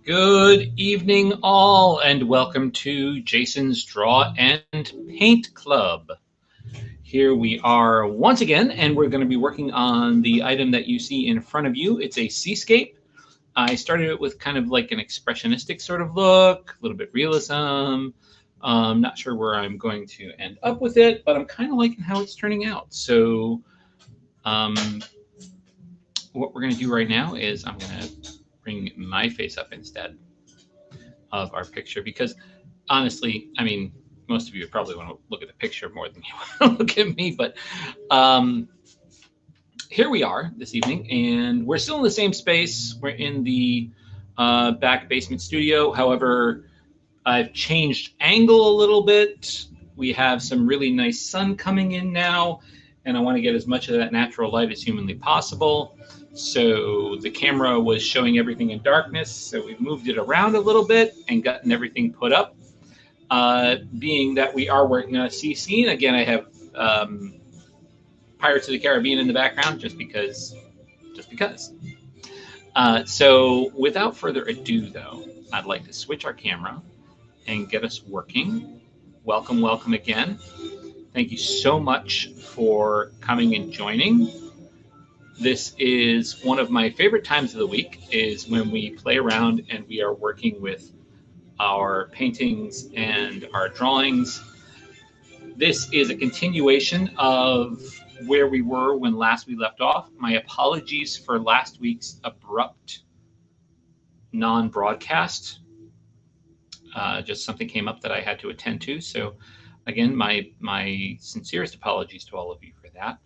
Good evening, all, and welcome to Jason's Draw and Paint Club. Here we are once again, and we're going to be working on the item that you see in front of you. It's a seascape. I started it with kind of like an expressionistic sort of look, a little bit realism. Not sure where I'm going to end up with it, but I'm kind of liking how it's turning out. So what we're going to do right now is I'm going to bring my face up instead of our picture, because honestly, I mean, most of you probably want to look at the picture more than you want to look at me, but here we are this evening, and we're still in the same space. We're in the back basement studio. However, I've changed angle a little bit. We have some really nice sun coming in now, and I want to get as much of that natural light as humanly possible. So the camera was showing everything in darkness, so we've moved it around a little bit and gotten everything put up. Being that we are working on a sea scene, again, I have Pirates of the Caribbean in the background, just because. So without further ado, though, I'd like to switch our camera and get us working. Welcome again. Thank you so much for coming and joining. This is one of my favorite times of the week, is when we play around and we are working with our paintings and our drawings. This is a continuation of where we were when last we left off. My apologies for last week's abrupt non-broadcast. Just something came up that I had to attend to. So again, my sincerest apologies to all of you for that.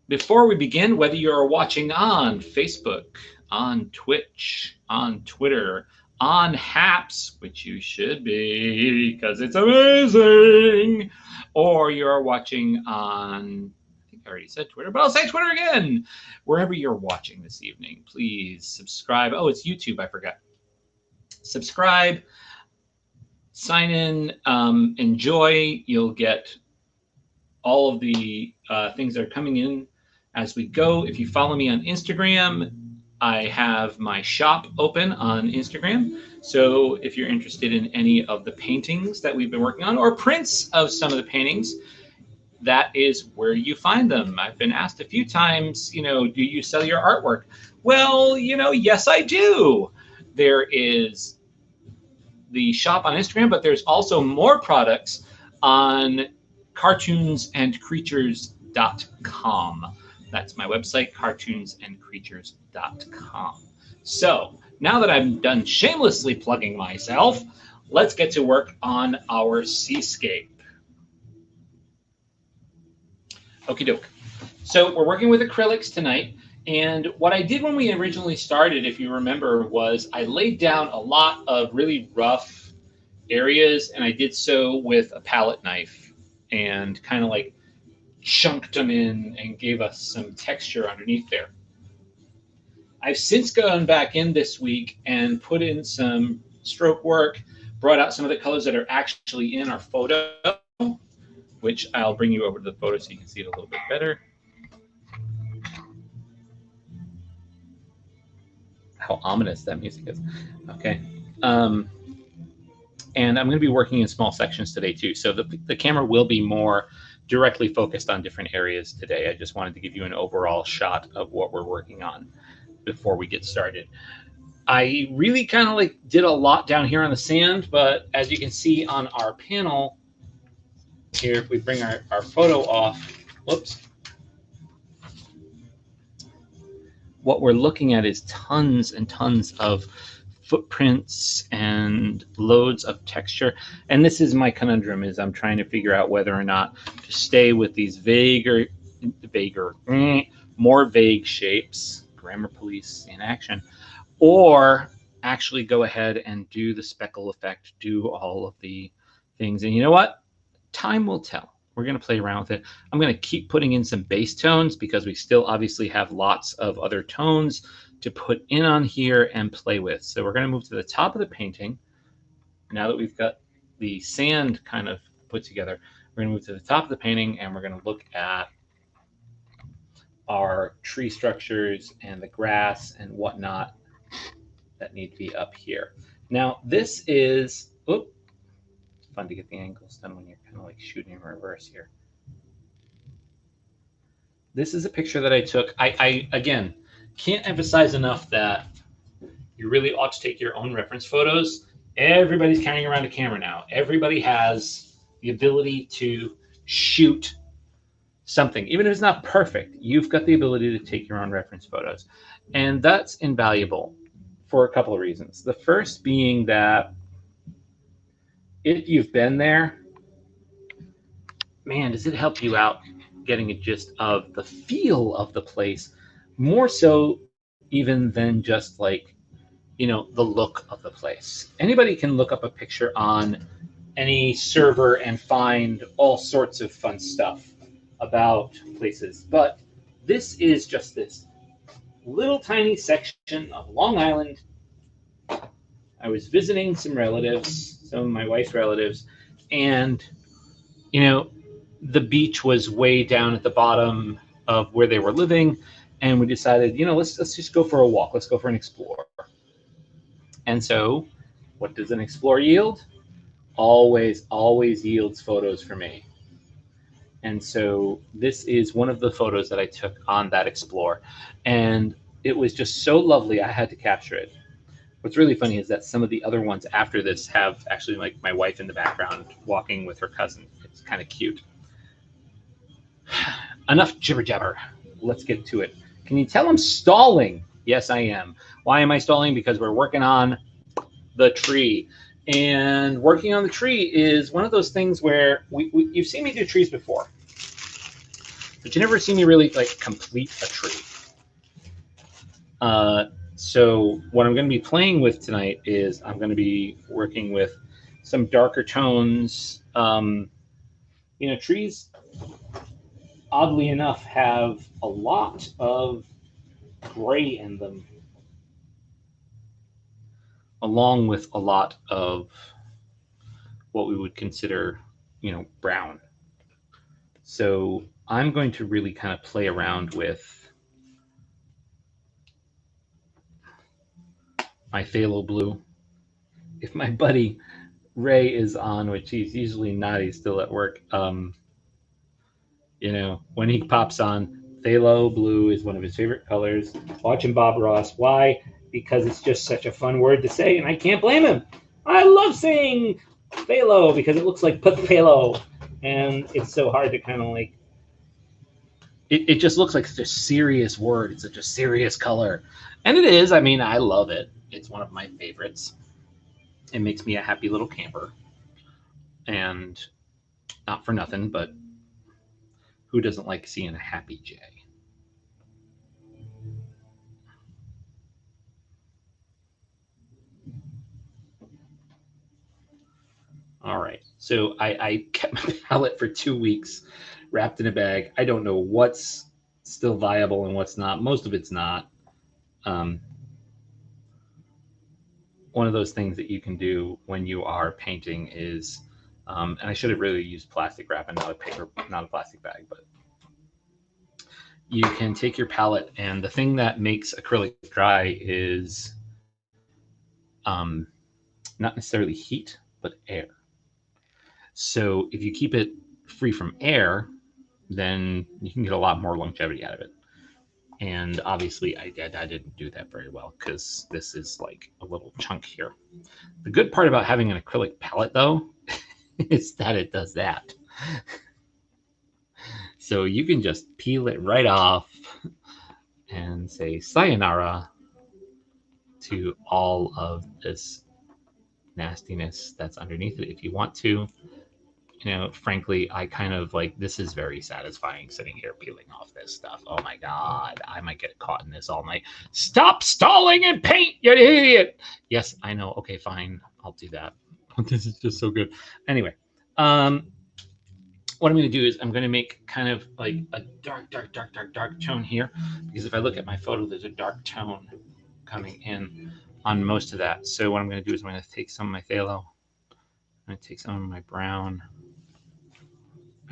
Before we begin, whether you're watching on Facebook, on Twitch, on Twitter, on Haps, which you should be because it's amazing, or you're watching on, I think I already said Twitter, but I'll say Twitter again. Wherever you're watching this evening, please subscribe. Oh, it's YouTube, I forgot. Subscribe, sign in, enjoy. You'll get all of the things that are coming in as we go. If you follow me on Instagram, I have my shop open on Instagram. So if you're interested in any of the paintings that we've been working on, or prints of some of the paintings, that is where you find them. I've been asked a few times, do you sell your artwork? Well, yes, I do. There is the shop on Instagram, but there's also more products on cartoonsandcreatures.com. That's my website, cartoonsandcreatures.com. So now that I'm done shamelessly plugging myself, let's get to work on our seascape. Okie doke. So we're working with acrylics tonight. And what I did when we originally started, if you remember, was I laid down a lot of really rough areas, and I did so with a palette knife and kind of like chunked them in and gave us some texture underneath there. I've since gone back in this week and put in some stroke work, brought out some of the colors that are actually in our photo, which I'll bring you over to the photo so you can see it a little bit better. How ominous that music is. Okay. And I'm going to be working in small sections today too. So the camera will be more directly focused on different areas today. I just wanted to give you an overall shot of what we're working on before we get started. I really kind of did a lot down here on the sand, but as you can see on our panel here, if we bring our photo off, whoops, what we're looking at is tons and tons of footprints and loads of texture. And this is my conundrum, is I'm trying to figure out whether or not to stay with these more vague shapes, grammar police in action, or actually go ahead and do the speckle effect, do all of the things. And you know what? Time will tell. We're going to play around with it. I'm going to keep putting in some bass tones because we still obviously have lots of other tones to put in on here and play with. So we're going to move to the top of the painting. Now that we've got the sand kind of put together, we're going to move to the top of the painting and we're going to look at our tree structures and the grass and whatnot that need to be up here. Now this is, it's fun to get the angles done when you're kind of like shooting in reverse here. This is a picture that I took. I again, can't emphasize enough that you really ought to take your own reference photos. Everybody's carrying around a camera now. Everybody has the ability to shoot something. Even if it's not perfect, you've got the ability to take your own reference photos. And that's invaluable for a couple of reasons. The first being that if you've been there, man, does it help you out getting a gist of the feel of the place, more so even than just like, you know, the look of the place. Anybody can look up a picture on any server and find all sorts of fun stuff about places, but this is just this little tiny section of Long Island. I was visiting some relatives, some of my wife's relatives, and you know, the beach was way down at the bottom of where they were living, and we decided, you know, let's just go for a walk. Let's go for an explore. And so, what does an explore yield? Always yields photos for me. And so this is one of the photos that I took on that explore, and it was just so lovely I had to capture it. What's really funny is that some of the other ones after this have actually like my wife in the background walking with her cousin. It's kind of cute. Enough jibber jabber. Let's get to it. Can you tell I'm stalling? Yes, I am. Why am I stalling? Because we're working on the tree. And working on the tree is one of those things where you've seen me do trees before, but you never see me really like complete a tree. So what I'm going to be playing with tonight is I'm going to be working with some darker tones. You know, trees, oddly enough, have a lot of gray in them, along with a lot of what we would consider, you know, brown. So I'm going to really kind of play around with my phthalo blue. If my buddy Ray is on, which he's usually not, he's still at work. You know, when he pops on, phthalo blue is one of his favorite colors. Watching Bob Ross. Why? Because it's just such a fun word to say, and I can't blame him. I love saying phthalo because it looks like phthalo, and it's so hard to kind of like. It just looks like such a serious word. It's such a serious color, and it is. I mean, I love it. It's one of my favorites. It makes me a happy little camper, and not for nothing, but who doesn't like seeing a happy jay? All right, so I kept my palette for 2 weeks, wrapped in a bag. I don't know what's still viable and what's not. Most of it's not. One of those things that you can do when you are painting is, and I should have really used plastic wrap and not a plastic bag, but you can take your palette, and the thing that makes acrylic dry is not necessarily heat, but air. So if you keep it free from air, then you can get a lot more longevity out of it. And obviously I didn't do that very well because this is like a little chunk here. The good part about having an acrylic palette though is that it does that. So you can just peel it right off and say sayonara to all of this nastiness that's underneath it if you want to. You know, frankly, I kind of like, this is very satisfying sitting here peeling off this stuff. Oh my God, I might get caught in this all night. Stop stalling and paint, you idiot. Yes, I know. Okay, fine. I'll do that. This is just so good. Anyway, what I'm going to do is I'm going to make kind of like a dark tone here, because if I look at my photo, there's a dark tone coming in on most of that. So what I'm going to do is I'm going to take some of my phthalo, I'm going to take some of my brown.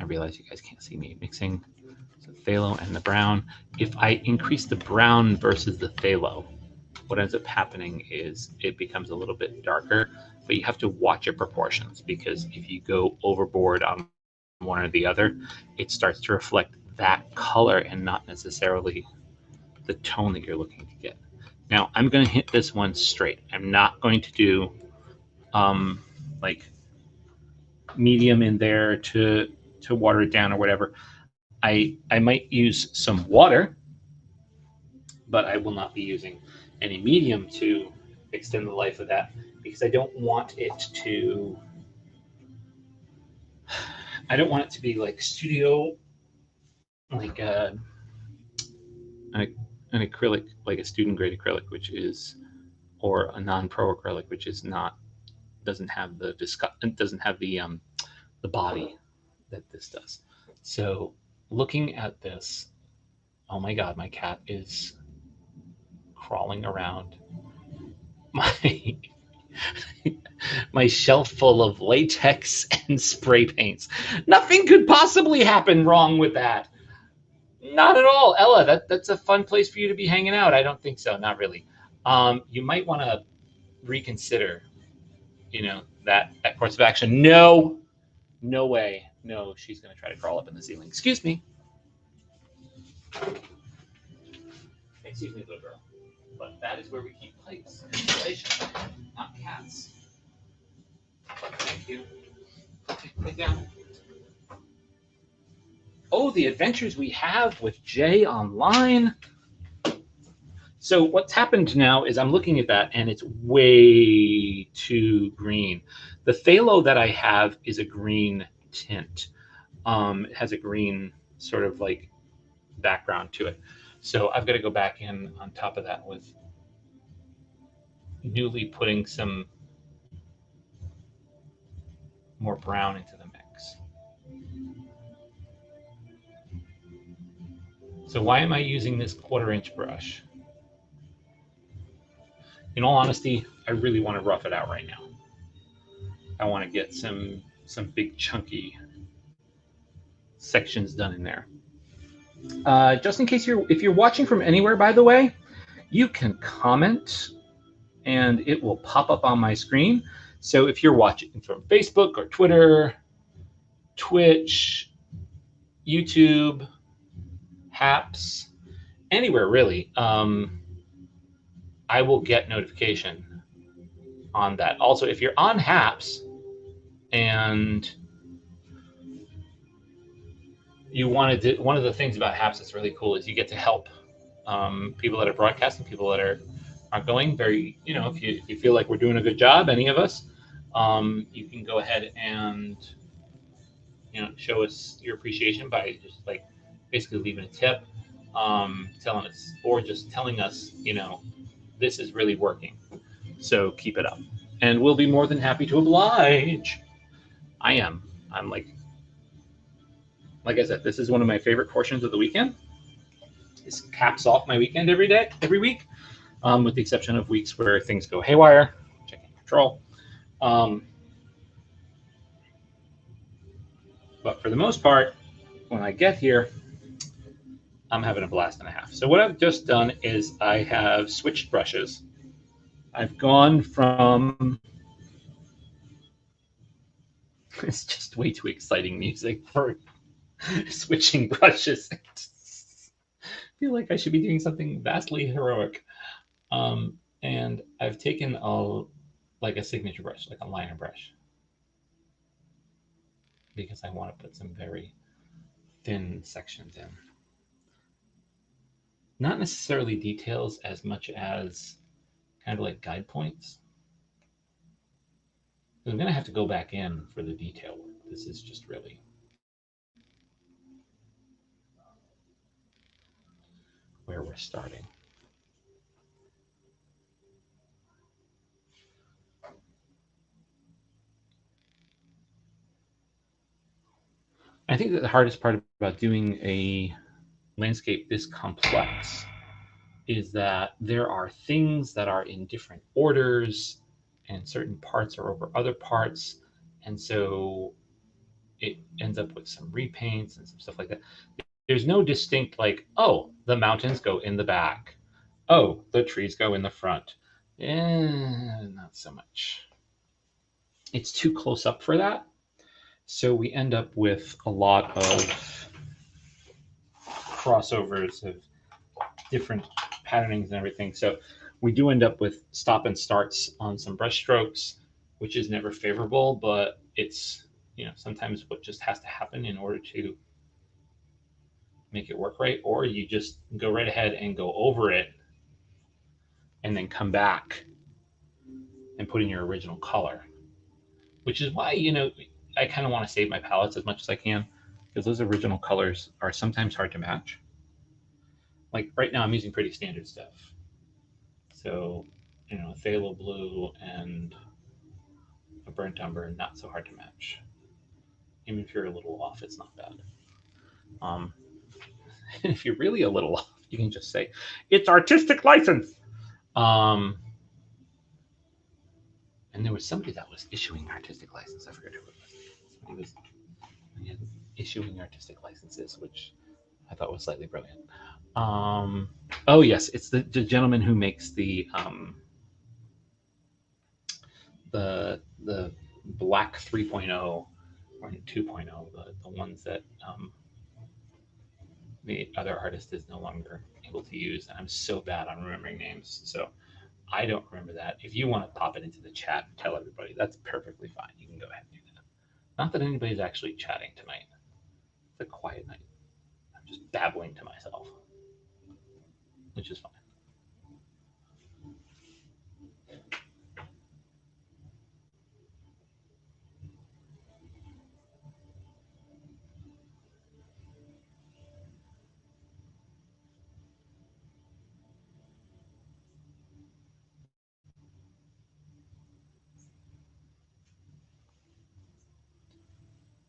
I realize you guys can't see me mixing the phthalo and the brown. If I increase the brown versus the phthalo, what ends up happening is it becomes a little bit darker, but you have to watch your proportions, because if you go overboard on one or the other, it starts to reflect that color and not necessarily the tone that you're looking to get. Now I'm going to hit this one straight. I'm not going to do like medium in there to water it down or whatever. I might use some water, but I will not be using any medium to extend the life of that, because I don't want it to be like studio, like an acrylic, like a student grade acrylic, which is, or a non-pro acrylic, which is not, doesn't have the the body that this does. So looking at this, oh my God, my cat is crawling around my my shelf full of latex and spray paints. Nothing could possibly happen wrong with that. Not at all. Ella, that's a fun place for you to be hanging out. I don't think so. Not really. You might want to reconsider, you know, that course of action. No, no way. No, she's going to try to crawl up in the ceiling. Excuse me. Excuse me, little girl. But that is where we keep plates, installation, not cats. Thank you. Take down. Oh, the adventures we have with Jay online. So what's happened now is I'm looking at that and it's way too green. The phthalo that I have is a green tint. It has a green sort of like background to it. So I've got to go back in on top of that with newly putting some more brown into the mix. So why am I using this 1/4 inch brush? In all honesty, I really want to rough it out right now. I want to get some big chunky sections done in there. Just in case if you're watching from anywhere, by the way, you can comment and it will pop up on my screen. So if you're watching from Facebook or Twitter, Twitch, YouTube, Haps, anywhere really, I will get notification on that. Also, if you're on Haps and you wanted to, one of the things about Haps that's really cool is you get to help people that are broadcasting, people that are going very, you know, if you feel like we're doing a good job, any of us, you can go ahead and, you know, show us your appreciation by just like basically leaving a tip, telling us, or just telling us, you know, this is really working. So keep it up. And we'll be more than happy to oblige. I'm like I said, this is one of my favorite portions of the weekend. This caps off my weekend every week, with the exception of weeks where things go haywire, which I can't control. But for the most part, when I get here, I'm having a blast and a half. So what I've just done is I have switched brushes. I've gone from, it's just way too exciting music for switching brushes. I feel like I should be doing something vastly heroic. And I've taken like a signature brush, like a liner brush, because I want to put some very thin sections in. not necessarily details as much as kind of like guide points. I'm going to have to go back in for the detail work. This is just really where we're starting. I think that the hardest part about doing a landscape this complex is that there are things that are in different orders and certain parts are over other parts. And so it ends up with some repaints and some stuff like that. There's no distinct, like, oh, the mountains go in the back. Oh, the trees go in the front. Not so much. It's too close up for that. So we end up with a lot of crossovers of different patternings and everything. So we do end up with stop and starts on some brush strokes, which is never favorable, but it's, sometimes what just has to happen in order to make it work right. Or you just go right ahead and go over it and then come back and put in your original color, which is why, I kind of want to save my palettes as much as I can because those original colors are sometimes hard to match. Like right now, I'm using pretty standard stuff. So, phthalo blue and a burnt umber, not so hard to match. Even if you're a little off, it's not bad. Um, if you're really a little off, you can just say, it's artistic license. And there was somebody that was issuing artistic license. I forget who it was. Somebody was issuing artistic licenses, which I thought was slightly brilliant. Oh yes, it's the gentleman who makes the black 3.0 or 2.0, the ones that the other artist is no longer able to use. And I'm so bad on remembering names, so I don't remember that. If you want to pop it into the chat and tell everybody, that's perfectly fine. You can go ahead and do that. Not that anybody's actually chatting tonight. It's a quiet night. I'm just babbling to myself, which is fine.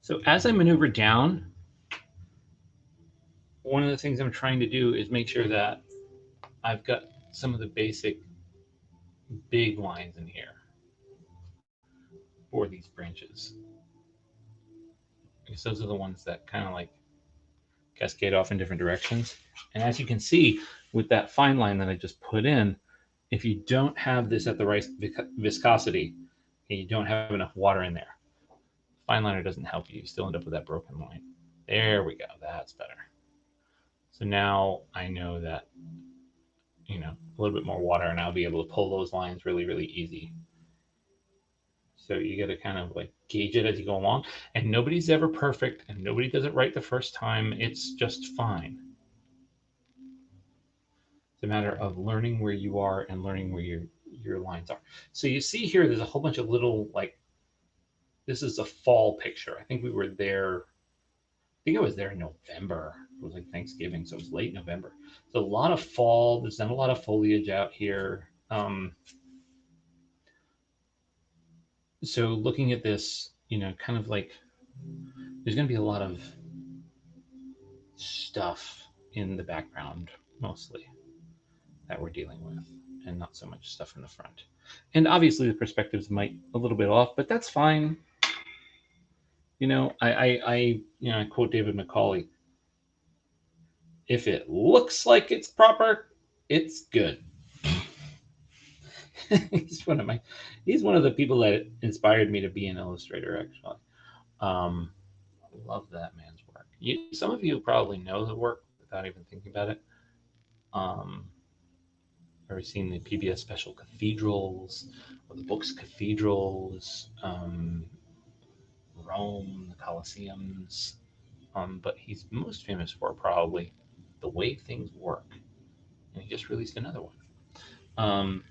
So as I maneuver down, one of the things I'm trying to do is make sure that I've got some of the basic big lines in here for these branches. Because those are the ones that kind of like cascade off in different directions. And as you can see with that fine line that I just put in, if you don't have this at the right viscosity and you don't have enough water in there, fine liner doesn't help you. You still end up with that broken line. There we go. That's better. So now I know that, a little bit more water and I'll be able to pull those lines really, really easy. So you got to kind of like gauge it as you go along. And nobody's ever perfect and nobody does it right the first time. It's just fine. It's a matter of learning where you are and learning where your lines are. So you see here, there's a whole bunch of little, like, this is a fall picture. I think we were there. I think I was there in November. It was like Thanksgiving, so it was late November. So a lot of fall. There's not a lot of foliage out here. So looking at this, kind of like there's going to be a lot of stuff in the background mostly that we're dealing with, and not so much stuff in the front. And obviously the perspectives might a little bit off, but that's fine. I quote David Macaulay: "If it looks like it's proper, it's good." he's one of the people that inspired me to be an illustrator. Actually, I love that man's work. Some of you probably know the work without even thinking about it. Ever seen the PBS special Cathedrals or the books Cathedrals, Rome, the Colosseums? But he's most famous for probably The Way Things Work. and he just released another one.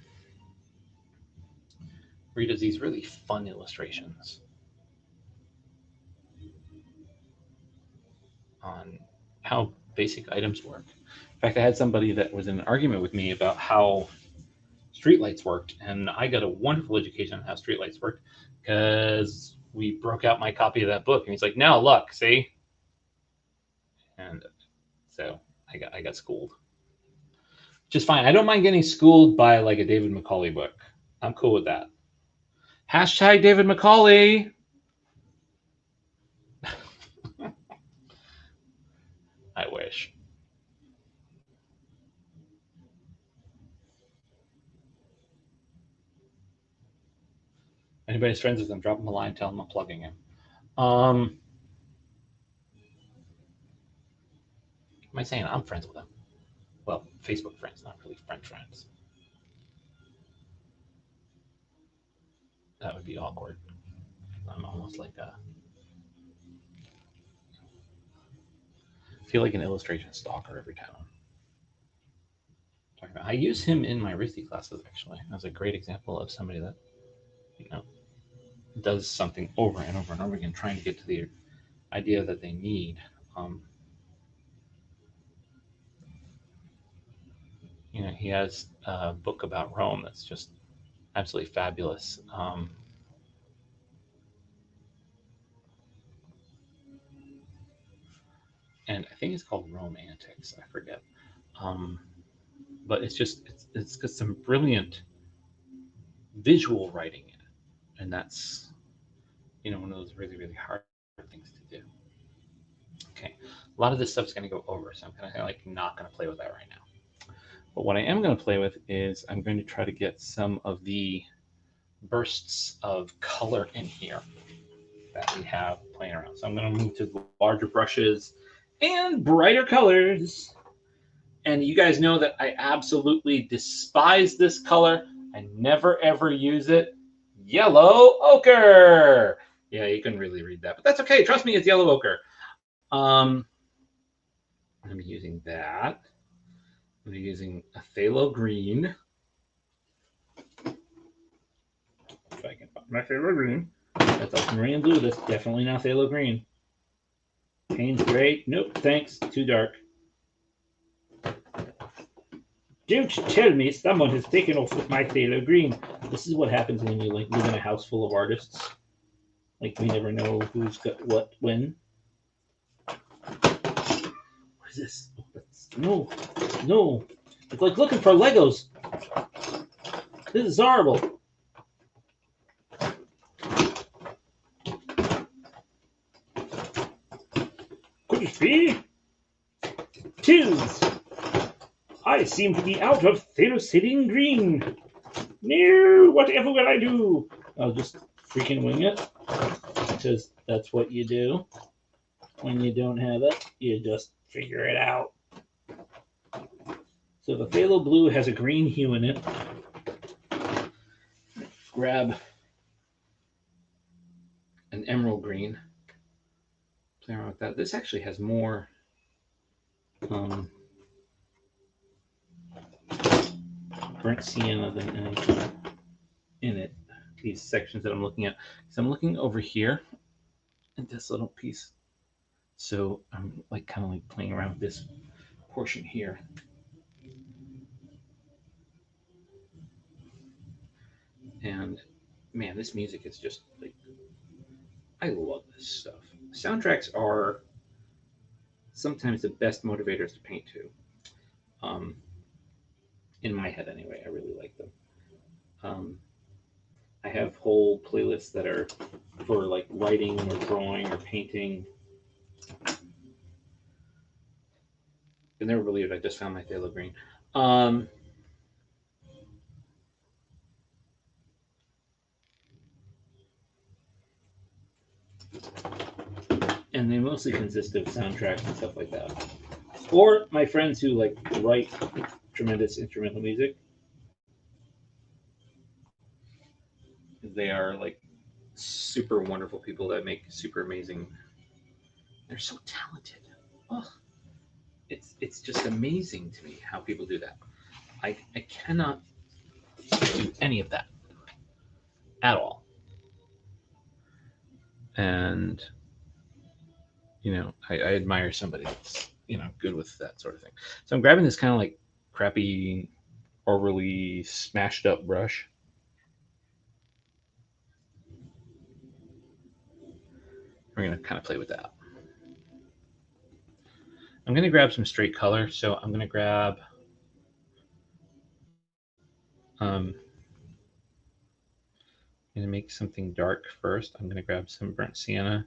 Where he does these really fun illustrations on how basic items work. In fact, I had somebody that was in an argument with me about how streetlights worked, and I got a wonderful education on how streetlights worked because we broke out my copy of that book, and he's like, "Now look, see," and so I got schooled, which is fine. I don't mind getting schooled by like a David Macaulay book. I'm cool with that. Hashtag David Macaulay. I wish. Anybody's friends with him, drop him a line, tell him I'm plugging him. Am I saying I'm friends with him? Well, Facebook friends, not really friends. That would be awkward. I'm almost like a. I feel like an illustration stalker every time. I use him in my RISD classes actually as a great example of somebody that, you know, does something over and over and over again, trying to get to the idea that they need. You know, he has a book about Rome that's just absolutely fabulous. And I think it's called Romantics. I forget. But it's got some brilliant visual writing in it, and that's, you know, one of those really hard things to do. Okay, a lot of this stuff's going to go over, so I'm kind of like not going to play with that right now. But what I am going to play with is I'm going to try to get some of the bursts of color in here that we have playing around. So I'm going to move to larger brushes and brighter colors. And you guys know that I absolutely despise this color. I never ever use it. Yellow ochre. Yeah, you couldn't really read that, but that's okay. Trust me, it's yellow ochre. I'm using that. I'm using a phthalo green. If I can find my phthalo green. That's ultramarine blue. That's definitely not phthalo green. Payne's gray. Nope, thanks. Too dark. Don't tell me someone has taken off with my phthalo green. This is what happens when you like live in a house full of artists. Like we never know who's got what when. What is this? No, no. It's like looking for Legos. This is horrible. Could it be? Tis. I seem to be out of Thalassidian green. No, whatever will I do? I'll just freaking wing it. Because that's what you do. When you don't have it, you just figure it out. So the phthalo blue has a green hue in it. Grab an emerald green. Play around with that. This actually has more burnt sienna than anything in it. These sections that I'm looking at. So I'm looking over here at this little piece. So I'm like kind of like playing around with this portion here. And man, this music is just like, I love this stuff. Soundtracks are sometimes the best motivators to paint to. In my head, anyway, I really like them. I have whole playlists that are for like writing or drawing or painting. And they're really good. I just found my phthalo green. And they mostly consist of soundtracks and stuff like that. Or my friends who like write tremendous instrumental music. They are like super wonderful people that make super amazing. They're so talented. Oh. It's just amazing to me how people do that. I cannot do any of that at all. And I admire somebody that's good with that sort of thing. So I'm grabbing this kind of like crappy, overly smashed up brush. We're gonna kind of play with that. I'm gonna grab some straight color. So I'm gonna grab I'm gonna make something dark first. I'm gonna grab some burnt sienna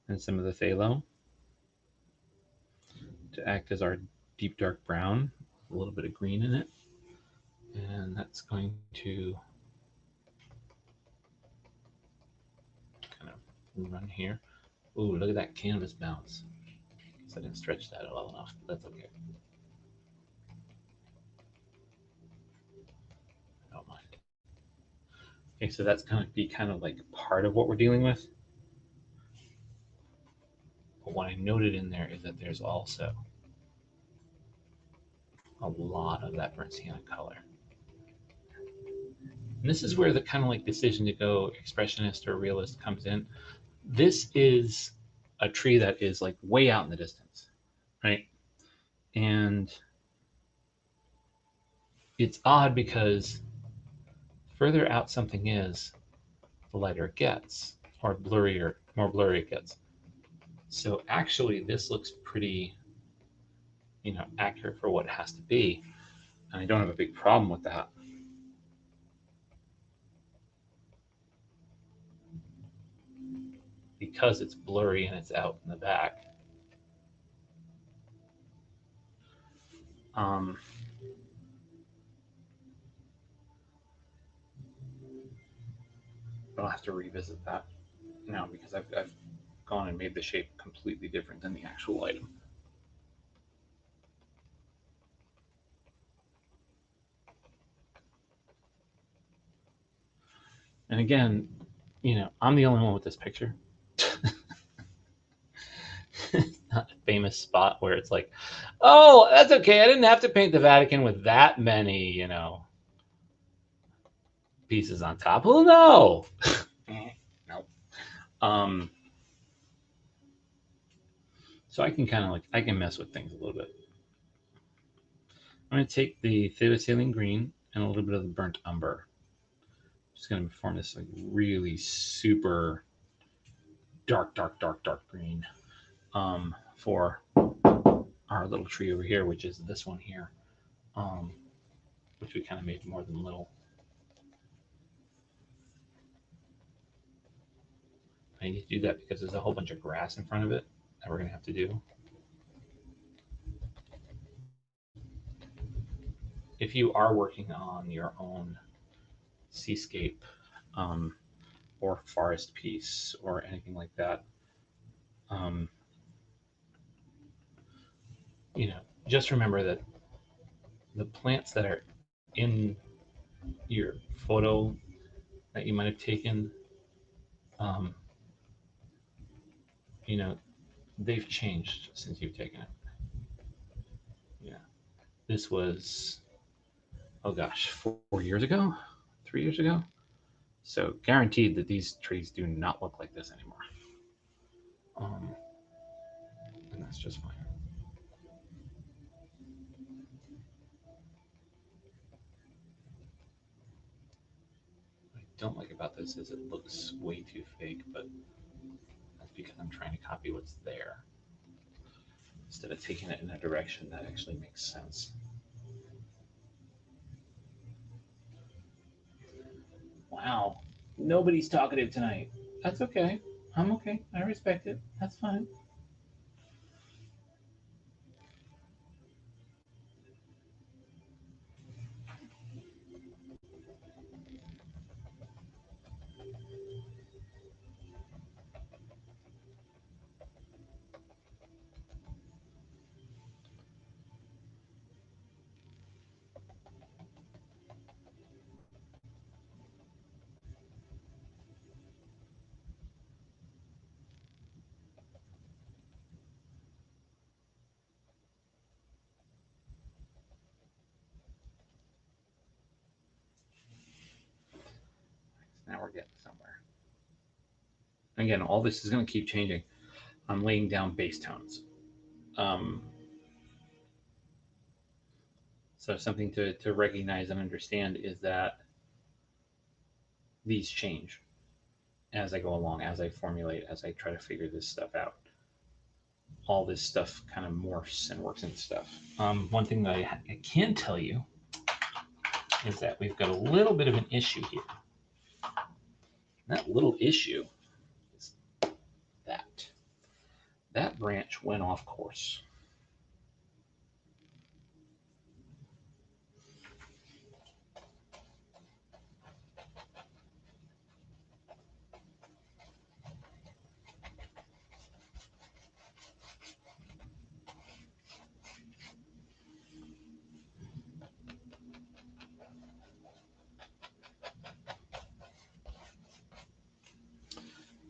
and some of the phthalo to act as our deep dark brown, a little bit of green in it. And that's going to kind of run here. Ooh, look at that canvas bounce. Guess I didn't stretch that well enough, but that's okay. I don't mind. Okay, so that's going to be kind of like part of what we're dealing with. But what I noted in there is that there's also a lot of that burnt sienna color. And this is where the kind of like decision to go expressionist or realist comes in. This is a tree that is like way out in the distance, right? And it's odd because further out something is, the lighter it gets, or more blurry it gets. So actually, this looks pretty, accurate for what it has to be, and I don't have a big problem with that. Because it's blurry and it's out in the back. I'll have to revisit that now because I've gone and made the shape completely different than the actual item. And again, I'm the only one with this picture. Not a famous spot where it's like, oh, that's okay. I didn't have to paint the Vatican with that many, pieces on top. Well, no. No. So I can kind of I can mess with things a little bit. I'm going to take the Theta green and a little bit of the burnt umber. I'm just going to form this really super dark green for our little tree over here, which is this one here, which we kind of made more than little. I need to do that because there's a whole bunch of grass in front of it that we're going to have to do. If you are working on your own seascape or forest piece or anything like that, just remember that the plants that are in your photo that you might have taken, um, they've changed since you've taken it. This was, oh gosh, 4 years ago, 3 years ago. So guaranteed that these trees do not look like this anymore. And that's just fine. What I don't like about this is it looks way too fake, but that's because I'm trying to copy what's there instead of taking it in a direction that actually makes sense. Wow, nobody's talkative tonight. That's okay. I'm okay. I respect it. That's fine. we're getting somewhere. Again, all this is going to keep changing. I'm laying down bass tones. So something to recognize and understand is that these change as I go along, as I formulate, as I try to figure this stuff out. All this stuff kind of morphs and works into stuff. One thing that I can tell you is that we've got a little bit of an issue here. That little issue is that branch went off course.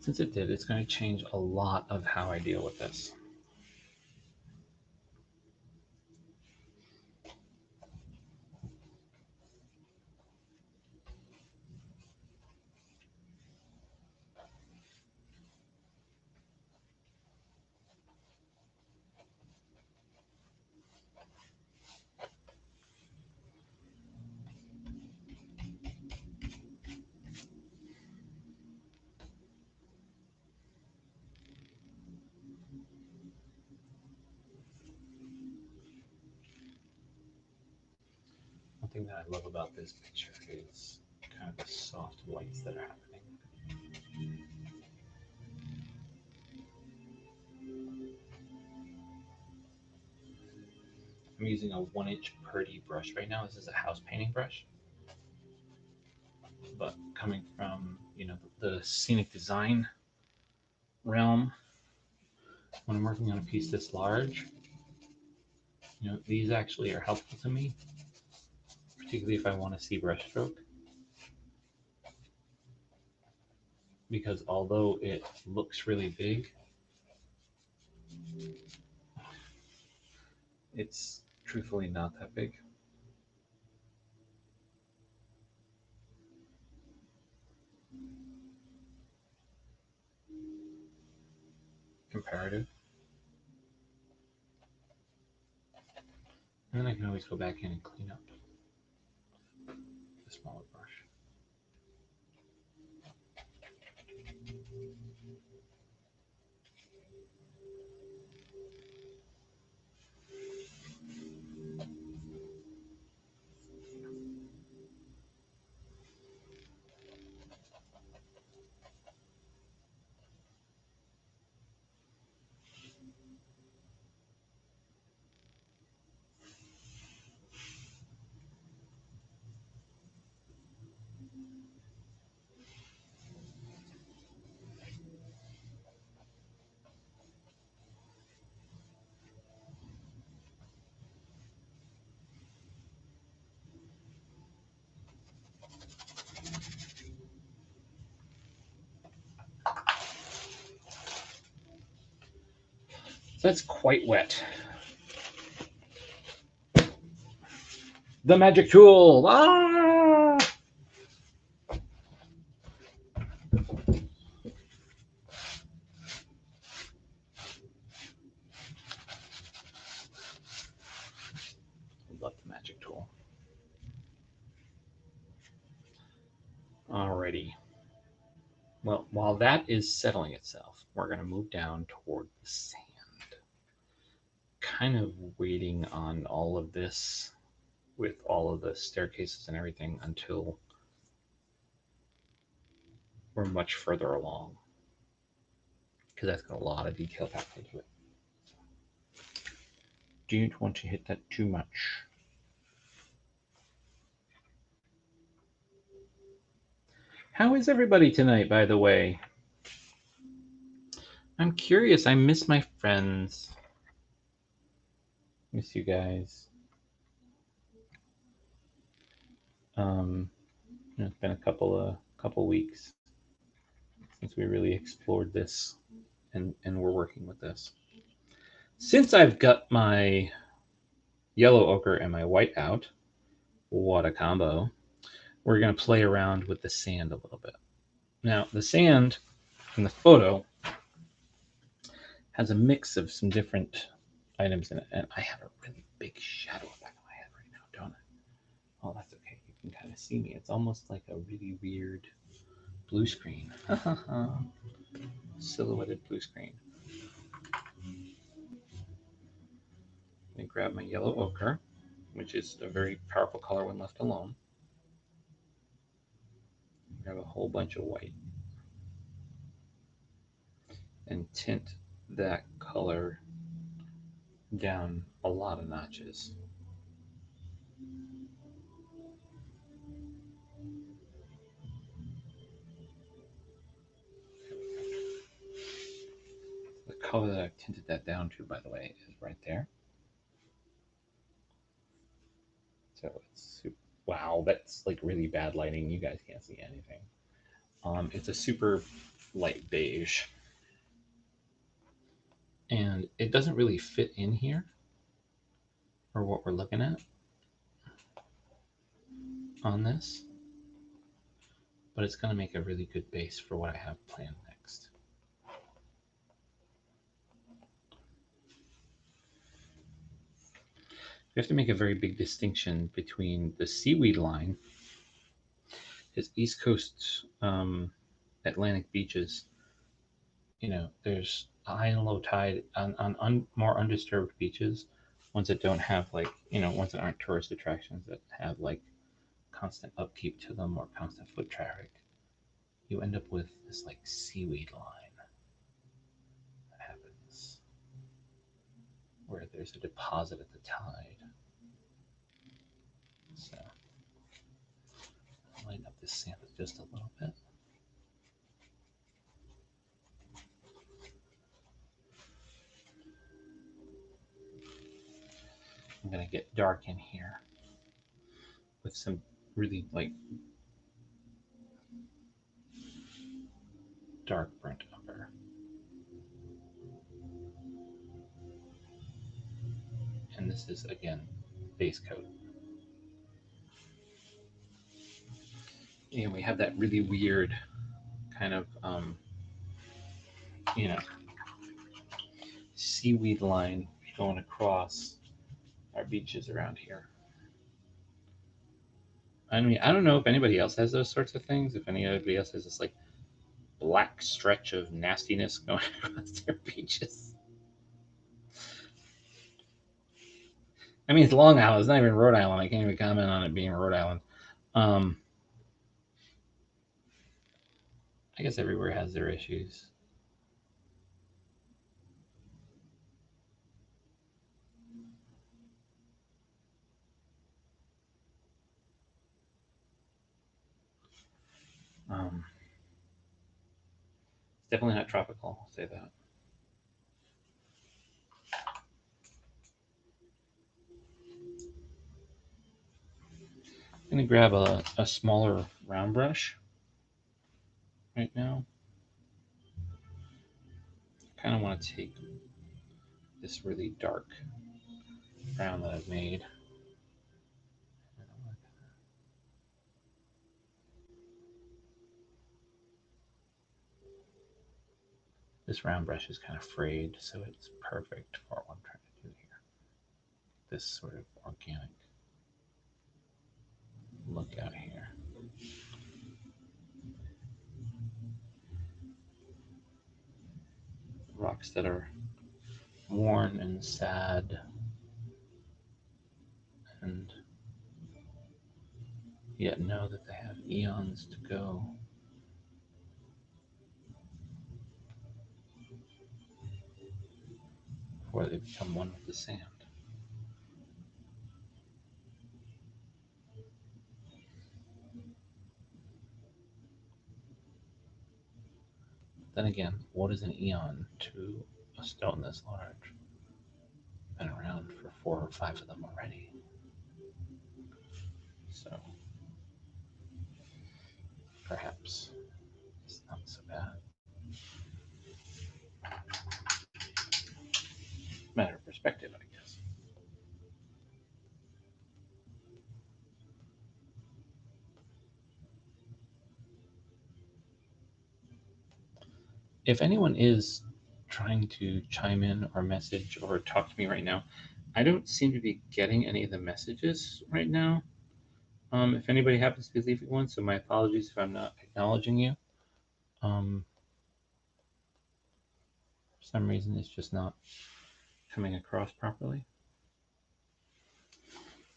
Since it did, it's going to change a lot of how I deal with this. One thing that I love about this picture is kind of the soft lights that are happening. I'm using a 1-inch Purdy brush right now. This is a house painting brush. But coming from, the scenic design realm, when I'm working on a piece this large, these actually are helpful to me, particularly if I want to see brushstroke. Because although it looks really big, it's truthfully not that big. Comparative. And then I can always go back in and clean up the smaller brush. That's quite wet. The magic tool. Ah! Love the magic tool. Alrighty. Well, while that is settling itself, we're going to move down toward the sand. Kind of waiting on all of this with all of the staircases and everything until we're much further along. Because that's got a lot of detail packed into it. Don't want to hit that too much. How is everybody tonight, by the way? I'm curious. I miss my friends. Miss you guys. It's been a couple weeks since we really explored this and we're working with this. Since I've got my yellow ochre and my white out, what a combo, we're going to play around with the sand a little bit. Now, the sand in the photo has a mix of some different items in it, and I have a really big shadow back of my head right now, don't I? Oh, that's okay. You can kind of see me. It's almost like a really weird blue screen. Silhouetted blue screen. Let me grab my yellow ochre, which is a very powerful color when left alone. Grab a whole bunch of white and tint that color down a lot of notches. The color that I've tinted that down to, by the way, is right there. So it's super, wow, that's like really bad lighting. You guys can't see anything. It's a super light beige, and it doesn't really fit in here for what we're looking at on this, but it's going to make a really good base for what I have planned next. We have to make a very big distinction between the seaweed line, his East Coast Atlantic beaches. You know, there's high and low tide on more undisturbed beaches, ones that don't have like, you know, ones that aren't tourist attractions that have like constant upkeep to them or constant foot traffic. You end up with this like seaweed line that happens where there's a deposit at the tide. So I'll lighten up this sand just a little bit. I'm gonna get dark in here with some really like dark burnt umber. And this is again base coat. And we have that really weird kind of you know, seaweed line going across our beaches around here. I mean, I don't know if anybody else has those sorts of things. If anybody else has this like black stretch of nastiness going across their beaches. I mean, it's Long Island. It's not even Rhode Island. I can't even comment on it being Rhode Island. Um, I guess everywhere has their issues. It's definitely not tropical. I'll say that. I'm gonna grab a smaller round brush right now. I kind of want to take this really dark brown that I've made. This round brush is kind of frayed, so it's perfect for what I'm trying to do here. This sort of organic look out here. Rocks that are worn and sad and yet know that they have eons to go. Before they become one with the sand. Then again, what is an eon to a stone this large? Been around for 4 or 5 of them already. So perhaps it's not so bad. Matter of perspective, I guess. if anyone is trying to chime in or message or talk to me right now, I don't seem to be getting any of the messages right now. If anybody happens to be leaving one, so my apologies if I'm not acknowledging you. For some reason, it's just not coming across properly.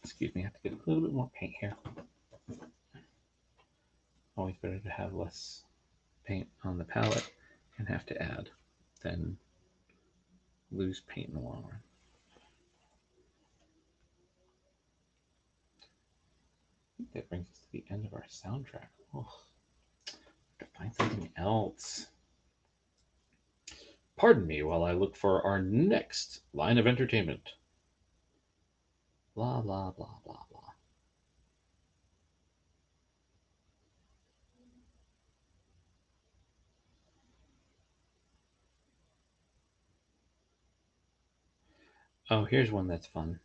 Excuse me, I have to get a little bit more paint here. Always better to have less paint on the palette and have to add than lose paint in the long run. That brings us to the end of our soundtrack. Oh, I have to find something else. Pardon me while I look for our next line of entertainment. Blah, blah, blah, blah, blah. Oh, here's one that's fun.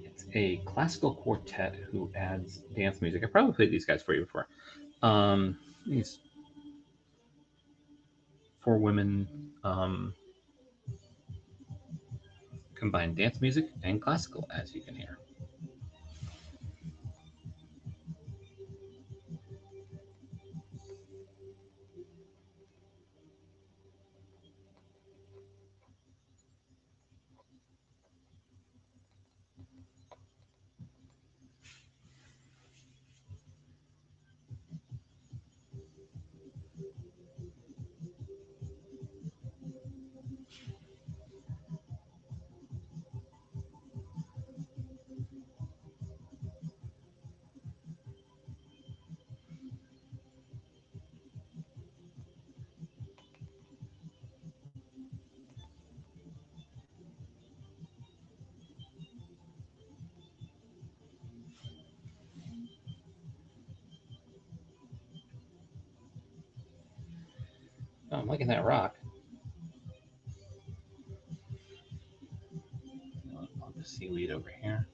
It's a classical quartet who adds dance music. I probably played these guys for you before. These 4 women combine dance music and classical, as you can hear. Oh, I'm liking that rock. On the seaweed over here.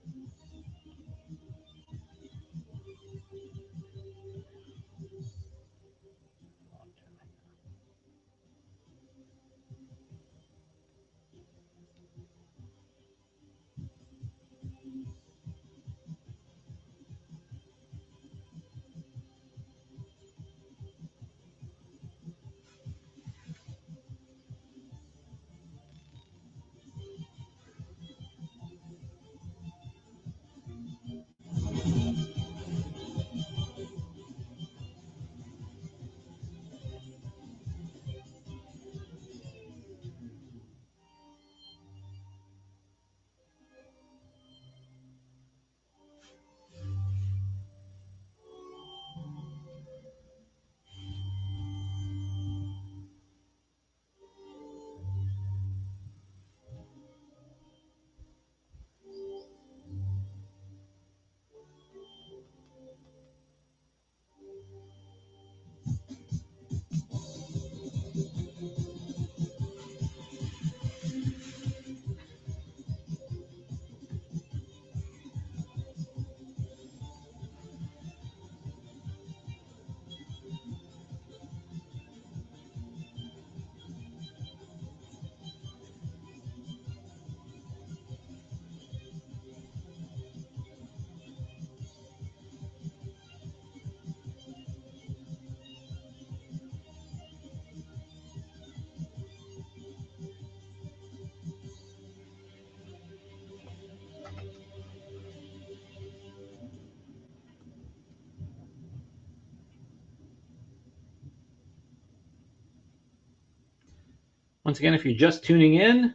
Once again, if you're just tuning in,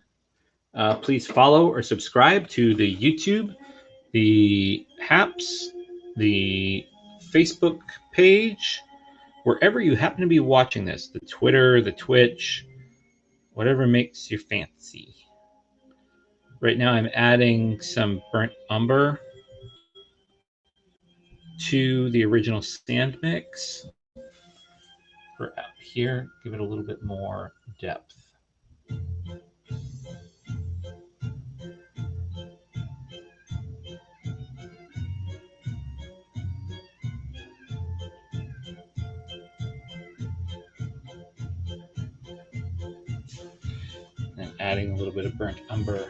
please follow or subscribe to the YouTube, the Haps, the Facebook page, wherever you happen to be watching this, the Twitter, the Twitch, whatever makes your fancy. Right now I'm adding some burnt umber to the original sand mix for up here, give it a little bit more depth. adding a little bit of burnt umber.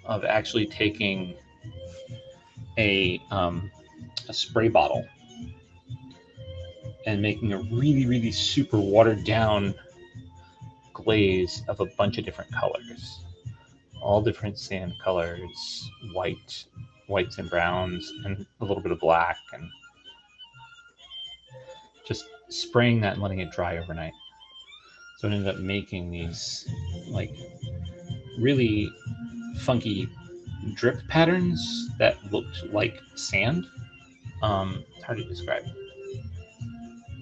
Of actually taking a spray bottle and making a really, really super watered down glaze of a bunch of different colors, all different sand colors, whites and browns, and a little bit of black, and just spraying that and letting it dry overnight. So it ended up making these like really funky drip patterns that looked like sand. It's hard to describe.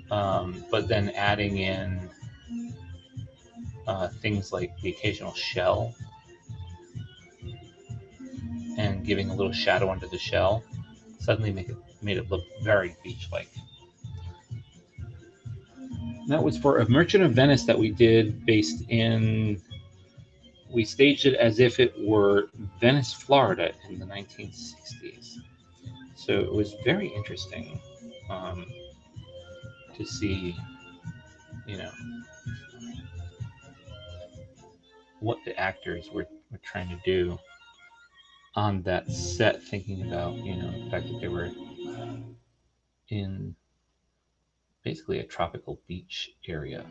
But then adding in things like the occasional shell and giving a little shadow under the shell suddenly made it look very beach-like. That was for A Merchant of Venice that we did we staged it as if it were Venice, Florida in the 1960s. So it was very interesting to see, what the actors were trying to do on that set, thinking about, the fact that they were in basically a tropical beach area.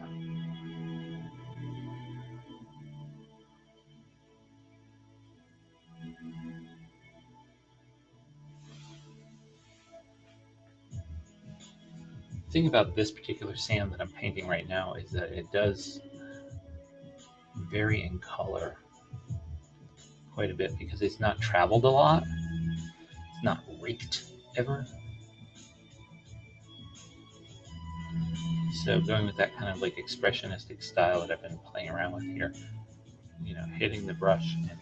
The thing about this particular sand that I'm painting right now is that it does vary in color quite a bit because it's not traveled a lot. It's not raked ever. So going with that kind of like expressionistic style that I've been playing around with here, hitting the brush and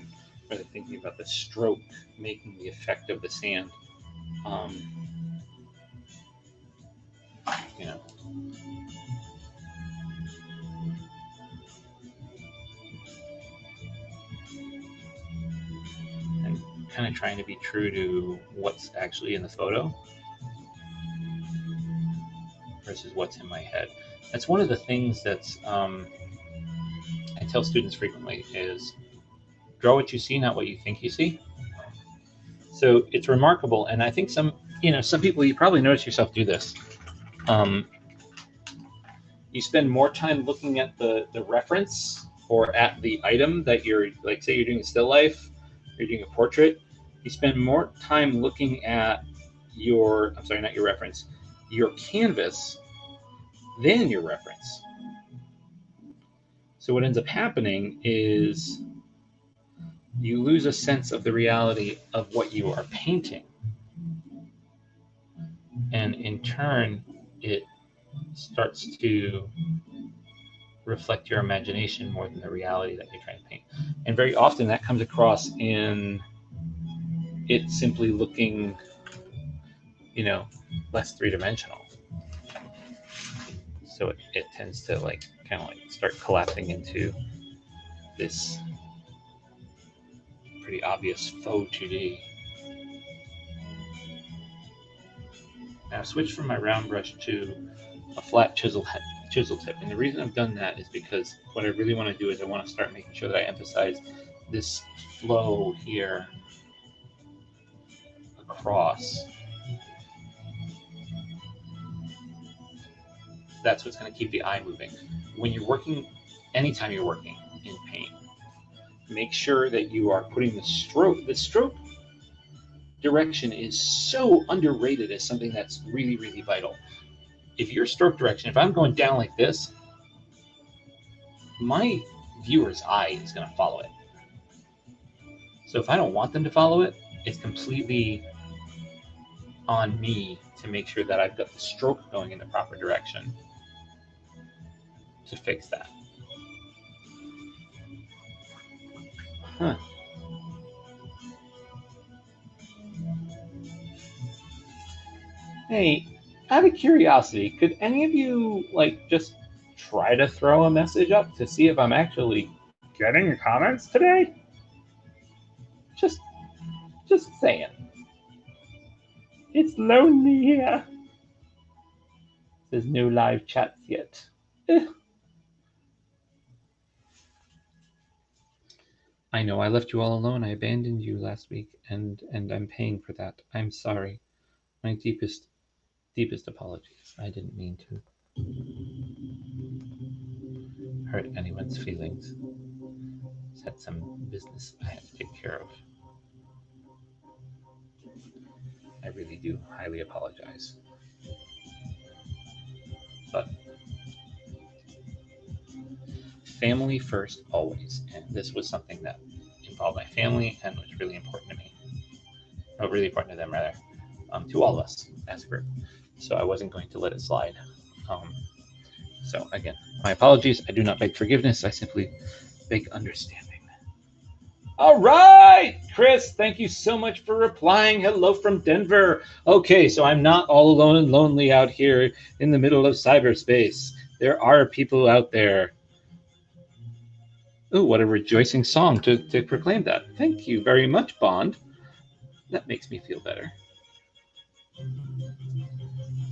really thinking about the stroke making the effect of the sand. And kind of trying to be true to what's actually in the photo versus what's in my head. That's one of the things that's I tell students frequently is draw what you see, not what you think you see. So it's remarkable, and I think some people, you probably notice yourself do this. You spend more time looking at the reference or at the item that you're, like, say you're doing a still life, you're doing a portrait, you spend more time looking at your canvas than your reference. So what ends up happening is you lose a sense of the reality of what you are painting. And in turn, it starts to reflect your imagination more than the reality that you're trying to paint. And very often that comes across in it simply looking, less three-dimensional. So it tends to kind of start collapsing into this pretty obvious faux 2D. Now I've switched from my round brush to a flat chisel tip. And the reason I've done that is because what I really want to do is I want to start making sure that I emphasize this flow here across. That's what's going to keep the eye moving. When you're working, anytime you're working in paint, make sure that you are putting the stroke. The stroke direction is so underrated as something that's really, really vital. If your stroke direction, if I'm going down like this, my viewer's eye is going to follow it. So if I don't want them to follow it, it's completely on me to make sure that I've got the stroke going in the proper direction to fix that. Huh. Hey, out of curiosity, could any of you just try to throw a message up to see if I'm actually getting comments today? Just saying. It's lonely here. There's no live chats yet. I know I left you all alone. I abandoned you last week, and I'm paying for that. I'm sorry. My deepest apologies. I didn't mean to hurt anyone's feelings. Just had some business I had to take care of. I really do highly apologize. But family first always, and this was something that involved my family and was really important to me. Oh, really important to them, rather, to all of us as a group. So I wasn't going to let it slide. So again, my apologies. I do not beg forgiveness. I simply beg understanding. All right, Chris, thank you so much for replying. Hello from Denver. Okay, so I'm not all alone and lonely out here in the middle of cyberspace. There are people out there. Oh, what a rejoicing song to proclaim that. Thank you very much, Bond. That makes me feel better.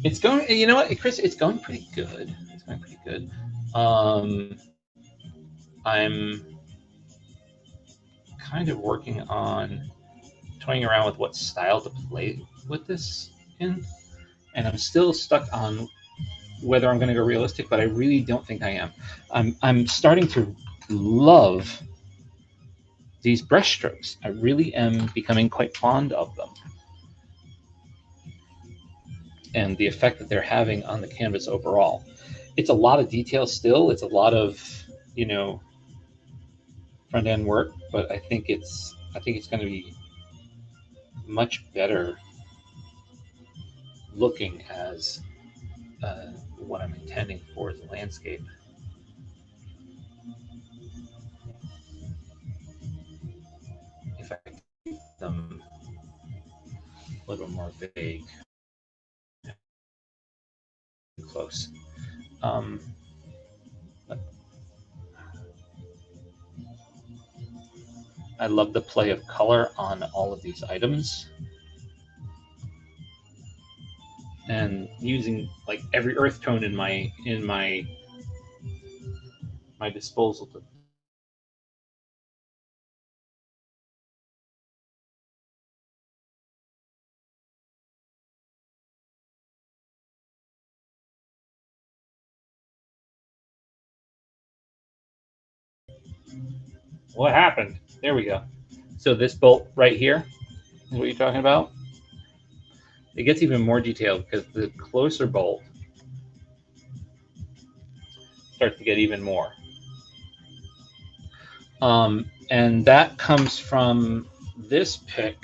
It's going, you know what, Chris, it's going pretty good. It's going pretty good. I'm kind of working on toying around with what style to play with this in, and I'm still stuck on whether I'm going to go realistic, but I really don't think I am. I'm starting to love these brushstrokes. I really am becoming quite fond of them, and the effect that they're having on the canvas overall. It's a lot of detail still. It's a lot of, front end work, but I think it's going to be much better looking as what I'm intending for the landscape. If I keep them a little more vague, close. I love the play of color on all of these items, and using like every earth tone in my disposal to What happened? There we go. So this bolt right here is what you're talking about. It gets even more detailed because the closer bolt starts to get even more. And that comes from this pic.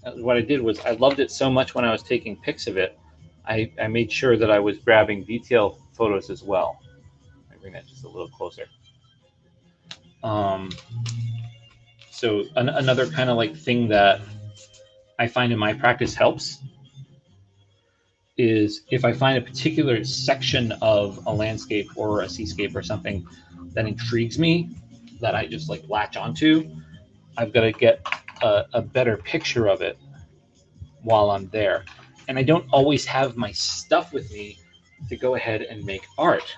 What I did was I loved it so much when I was taking pics of it, I made sure that I was grabbing detail photos as well. Let me bring that just a little closer. So another kind of like thing that I find in my practice helps is if I find a particular section of a landscape or a seascape or something that intrigues me, that I just like latch onto, I've got to get a better picture of it while I'm there. And I don't always have my stuff with me to go ahead and make art,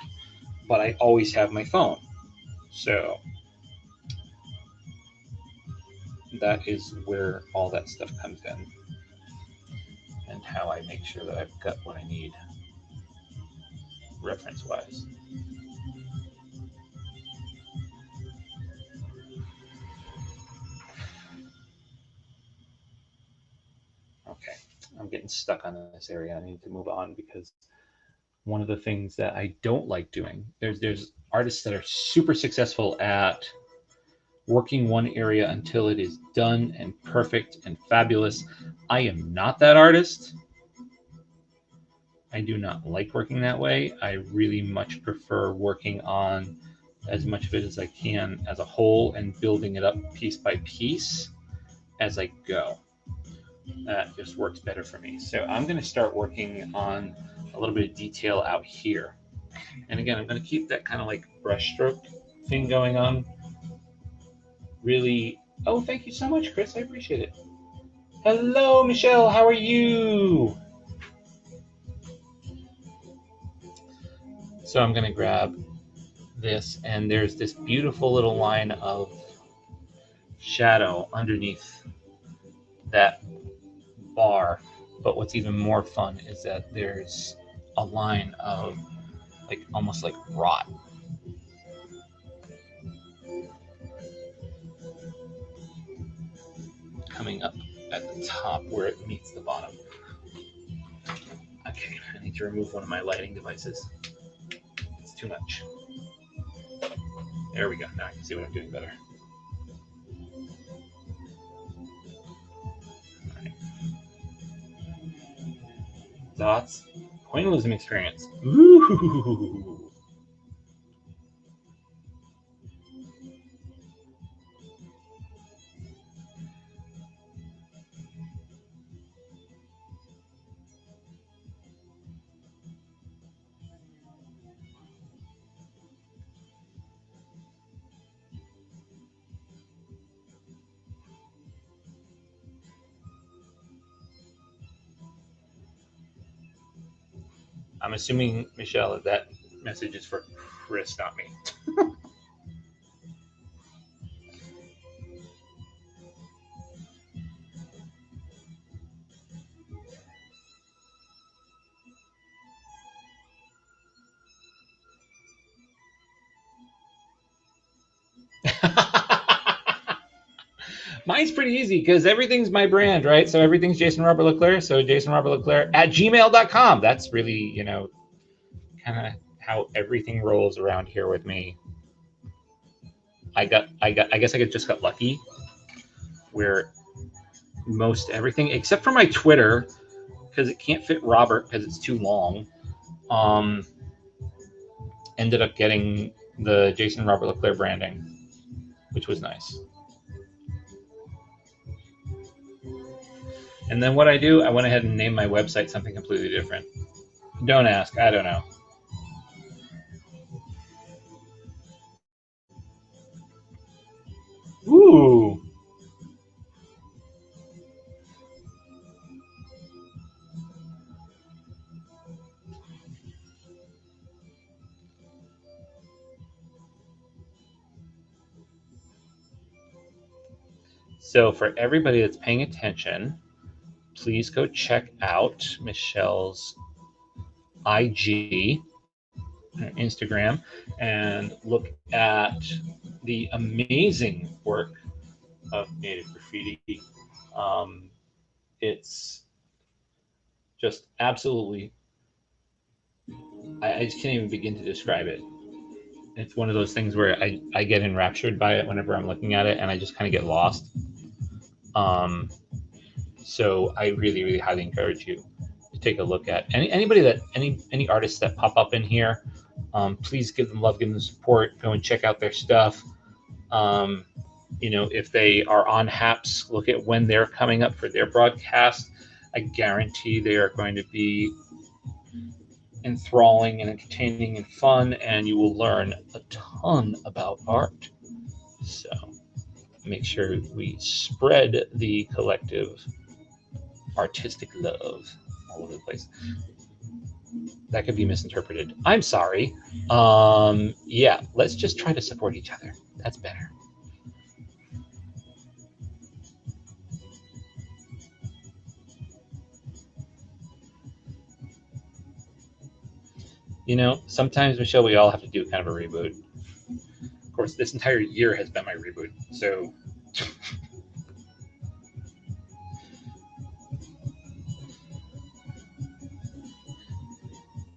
but I always have my phone. So that is where all that stuff comes in, and how I make sure that I've got what I need reference-wise. Okay, I'm getting stuck on this area. I need to move on because one of the things that I don't like doing, there's artists that are super successful at working one area until it is done and perfect and fabulous. I am not that artist. I do not like working that way. I really much prefer working on as much of it as I can as a whole and building it up piece by piece as I go. That just works better for me. So I'm going to start working on a little bit of detail out here. And again, I'm going to keep that kind of like brushstroke thing going on. Really. Oh, thank you so much, Chris. I appreciate it. Hello, Michelle. How are you? So I'm going to grab this, and there's this beautiful little line of shadow underneath that bar. But what's even more fun is that there's a line of like almost like rot coming up at the top where it meets the bottom. Okay, I need to remove one of my lighting devices. It's too much. There we go. Now I can see what I'm doing better. All right. Dots. Pointillism experience. Ooh. I'm assuming, Michelle, that message is for Chris, not me. Mine's pretty easy because everything's my brand, right? So everything's Jason Robert Leclerc. So Jason Robert Leclerc at gmail.com. That's really, kind of how everything rolls around here with me. I guess I just got lucky where most everything, except for my Twitter, because it can't fit Robert because it's too long, ended up getting the Jason Robert Leclerc branding, which was nice. And then what I do, I went ahead and named my website something completely different. Don't ask. I don't know. Ooh. So for everybody that's paying attention, please go check out Michelle's IG, Instagram, and look at the amazing work of Native Graffiti. It's just absolutely, I just can't even begin to describe it. It's one of those things where I get enraptured by it whenever I'm looking at it, and I just kind of get lost. So I really, really highly encourage you to take a look at any artists that pop up in here. Please give them love, give them support. Go and check out their stuff. If they are on Haps, look at when they're coming up for their broadcast. I guarantee they are going to be enthralling and entertaining and fun, and you will learn a ton about art. So make sure we spread the collective artistic love all over the place. That could be misinterpreted. I'm sorry. Yeah, let's just try to support each other. That's better. Sometimes, Michelle, we all have to do kind of a reboot. Of course, this entire year has been my reboot, so...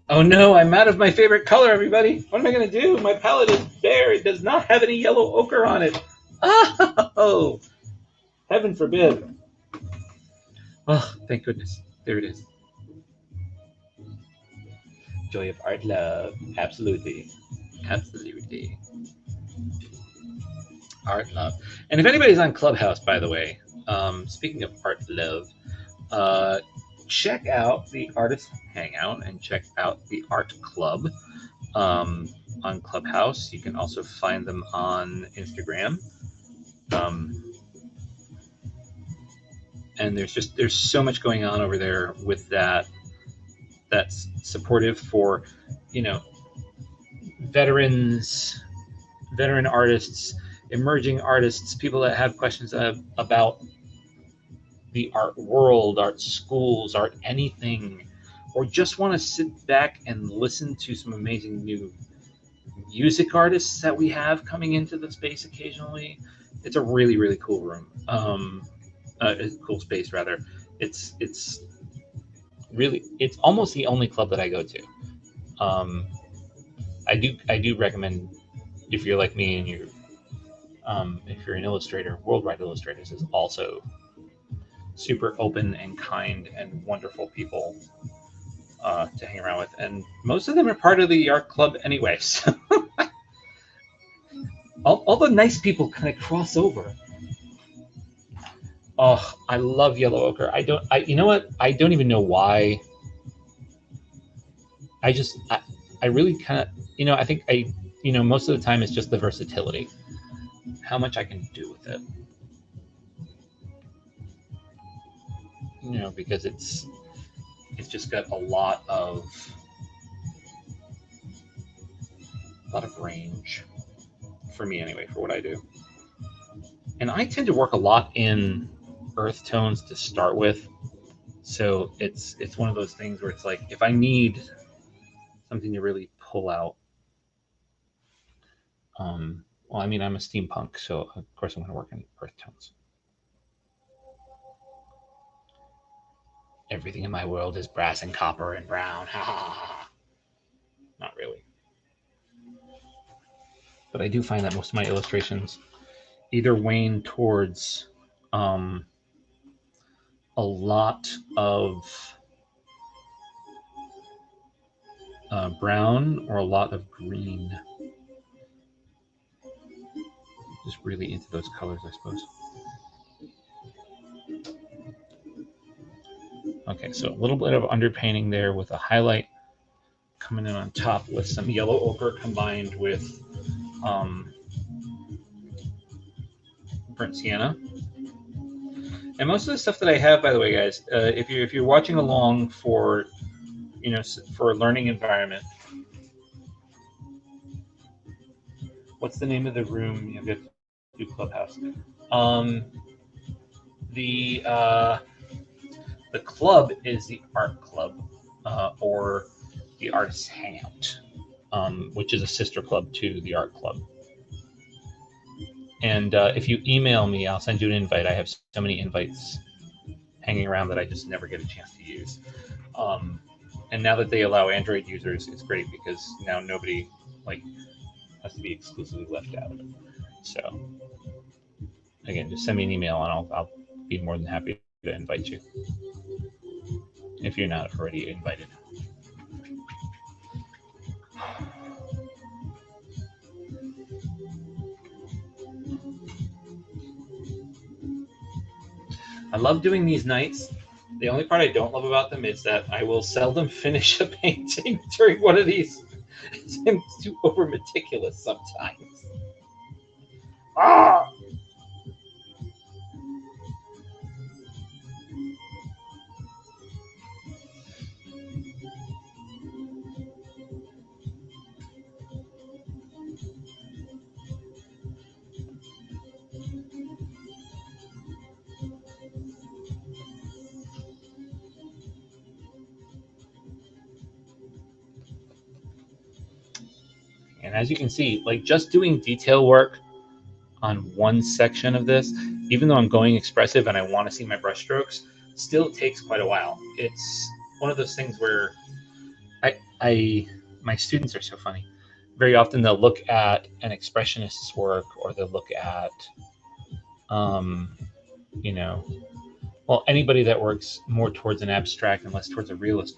Oh no, I'm out of my favorite color, everybody. What am I going to do? My palette is bare. It does not have any yellow ochre on it. Oh, heaven forbid. Oh, thank goodness. There it is. Joy of art, love. Absolutely. Absolutely. Art Love. And if anybody's on Clubhouse, by the way, speaking of Art Love, check out the Artist Hangout and check out the Art Club on Clubhouse. You can also find them on Instagram. And there's so much going on over there with that that's supportive for, you know, veteran artists, emerging artists, people that have questions about the art world, art schools, art anything, or just want to sit back and listen to some amazing new music artists that we have coming into the space occasionally. It's a really, really cool room. Cool space rather. It's really, it's almost the only club that I go to. I do recommend, if you're like me and if you're an illustrator, Worldwide Illustrators is also super open and kind and wonderful people to hang around with, and most of them are part of the art club anyway. So all the nice people kind of cross over. Oh, I love Yellow Ochre. You know what? I don't even know why. I really kind of, I think most of the time it's just the versatility, how much I can do with it. Because it's just got a lot of range for me anyway, for what I do. And I tend to work a lot in earth tones to start with. So it's one of those things where it's like, if I need something to really pull out, well, I mean, I'm a steampunk, so of course I'm going to work in earth tones. Everything in my world is brass and copper and brown. Ha ha ha. Not really. But I do find that most of my illustrations either wane towards a lot of brown or a lot of green. Just really into those colors, I suppose. Okay, so a little bit of underpainting there with a highlight coming in on top with some yellow ochre combined with burnt sienna. And most of the stuff that I have, by the way, guys, if you're watching along for for a learning environment, what's the name of the room you get to do Clubhouse? The club is the Art Club, or the Artist Hangout, which is a sister club to the Art Club. And if you email me, I'll send you an invite. I have so many invites hanging around that I just never get a chance to use. And now that they allow Android users, it's great because now nobody has to be exclusively left out. So again, just send me an email and I'll be more than happy to invite you if you're not already invited. I love doing these nights. The only part I don't love about them is that I will seldom finish a painting during one of these. I'm too over meticulous sometimes. Ah! And as you can see, just doing detail work on one section of this, even though I'm going expressive and I want to see my brush strokes, still takes quite a while. It's one of those things where my students are so funny. Very often they'll look at an expressionist's work, or they'll look at, anybody that works more towards an abstract and less towards a realist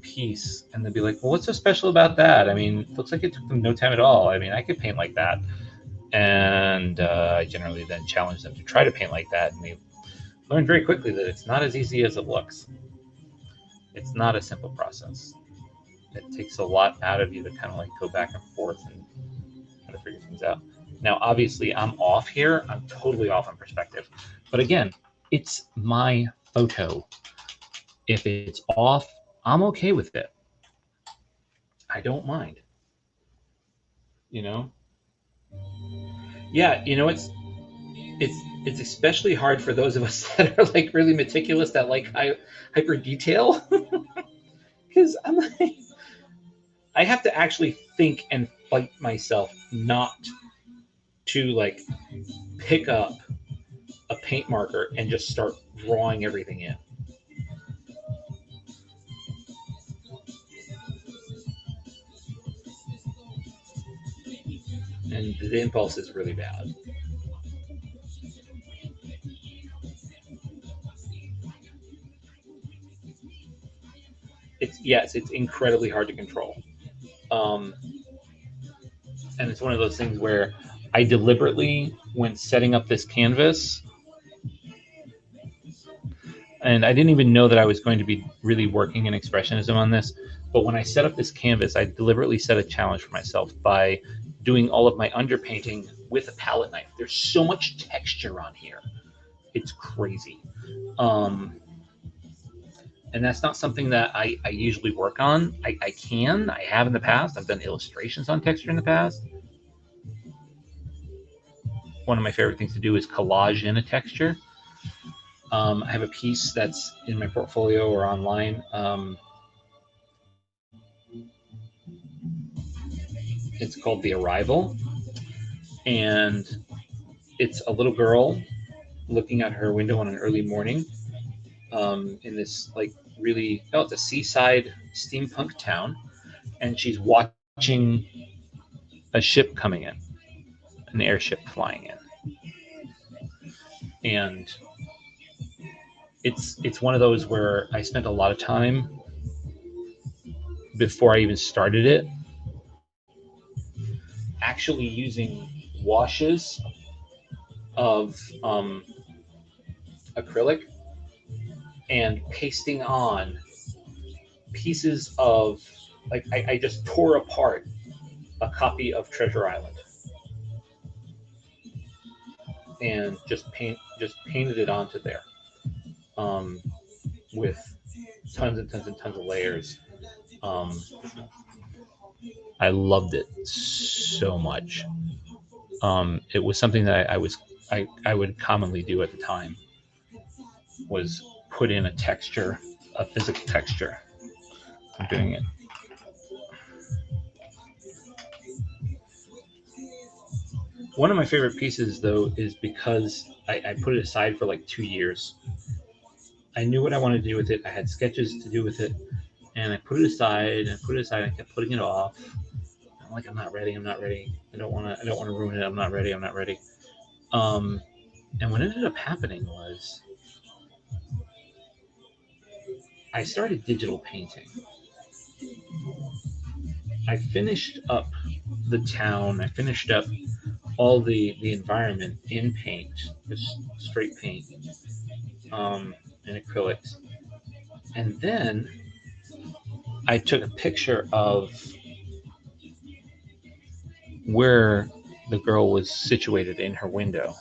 piece, and they'll be like, well, what's so special about that? I mean, it looks like it took them no time at all. I mean, I could paint like that. And I generally then challenge them to try to paint like that, and they learn very quickly that it's not as easy as it looks. It's not a simple process. It takes a lot out of you to kind of like go back and forth and try to figure things out. Now, obviously, I'm off here. I'm totally off on perspective. But again, it's my photo. If it's off, I'm okay with it. I don't mind. You know? Yeah, it's especially hard for those of us that are like really meticulous, that like hyper detail, because I'm like, I have to actually think and fight myself not to like pick up a paint marker and just start drawing everything in. And the impulse is really bad. It's incredibly hard to control. Um, and it's one of those things where I deliberately, when setting up this canvas, and I didn't even know that I was going to be really working in expressionism on this, but when I set up this canvas, I deliberately set a challenge for myself by doing all of my underpainting with a palette knife. There's so much texture on here. It's crazy. And that's not something that I usually work on. I have in the past. I've done illustrations on texture in the past. One of my favorite things to do is collage in a texture. I have a piece that's in my portfolio or online. It's called The Arrival, and it's a little girl looking out her window on an early morning in this like really, it's a seaside steampunk town, and she's watching a ship coming in, an airship flying in, and it's one of those where I spent a lot of time before I even started it actually using washes of acrylic and pasting on pieces of, like, I just tore apart a copy of Treasure Island and just painted it onto there with tons and tons and tons of layers. I loved it so much. It was something that I would commonly do at the time, was put in a texture, a physical texture. I'm doing it. One of my favorite pieces, though, is because I put it aside for like 2 years. I knew what I wanted to do with it. I had sketches to do with it, and I put it aside and put it aside. I kept putting it off. I'm like, I'm not ready. I don't want to ruin it. I'm not ready. And what ended up happening was I started digital painting. I finished up the town. I finished up all the environment in paint, just straight paint, and acrylics. And then I took a picture of where the girl was situated in her window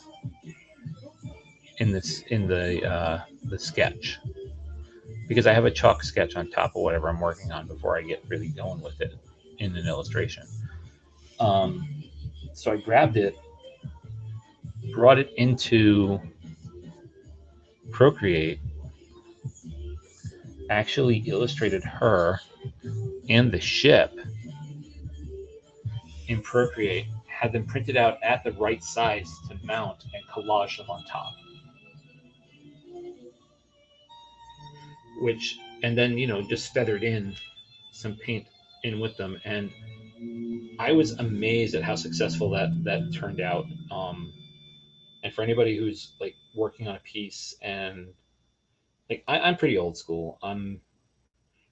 in the sketch, because I have a chalk sketch on top of whatever I'm working on before I get really going with it in an illustration. So I grabbed it, brought it into Procreate, actually illustrated her and the ship in Procreate, had them printed out at the right size to mount, and collage them on top. And then, just feathered in some paint in with them. And I was amazed at how successful that turned out. And for anybody who's like working on a piece, and like I'm pretty old school. I'm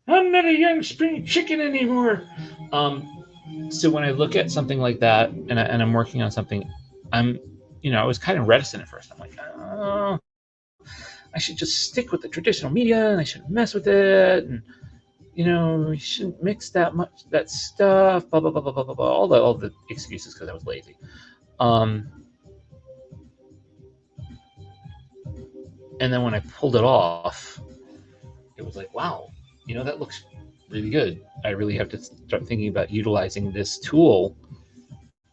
not a young spring chicken anymore. So when I look at something like that, and I'm working on something, I was kind of reticent at first. I'm like, oh, I should just stick with the traditional media, and I shouldn't mess with it, and you shouldn't mix that stuff. Blah blah blah blah blah blah. All the excuses because I was lazy. And then when I pulled it off, it was like, wow, that looks really good. I really have to start thinking about utilizing this tool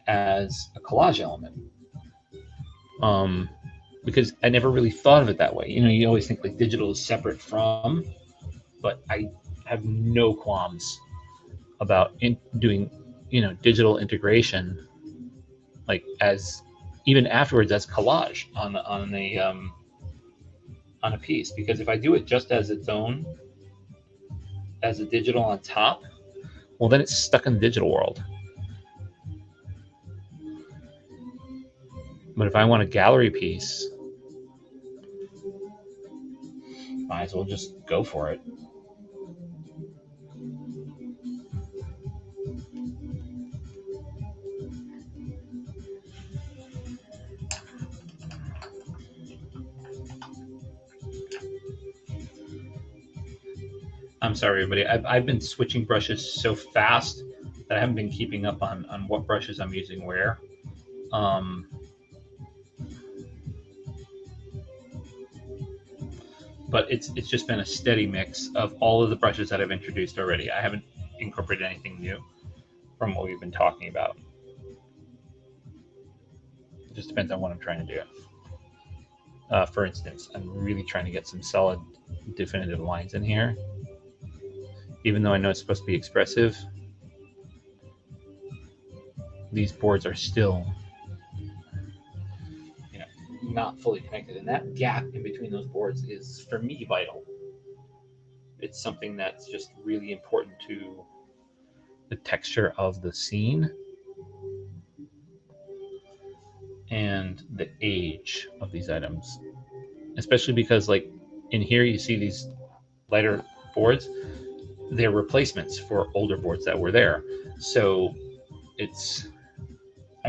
as a collage element. Because I never really thought of it that way. You always think like digital is separate from, but I have no qualms about doing, digital integration, like as even afterwards as collage on a piece. Because if I do it just as its own, as a digital on top, well, then it's stuck in the digital world. But if I want a gallery piece, might as well just go for it. I'm sorry, everybody. I've been switching brushes so fast that I haven't been keeping up on what brushes I'm using where. But it's just been a steady mix of all of the brushes that I've introduced already. I haven't incorporated anything new from what we've been talking about. It just depends on what I'm trying to do. For instance, I'm really trying to get some solid, definitive lines in here. Even though I know it's supposed to be expressive, these boards are still not fully connected, and that gap in between those boards is, for me, vital. It's something that's just really important to the texture of the scene and the age of these items, especially because, like, in here you see these lighter boards. They're replacements for older boards that were there. So it's,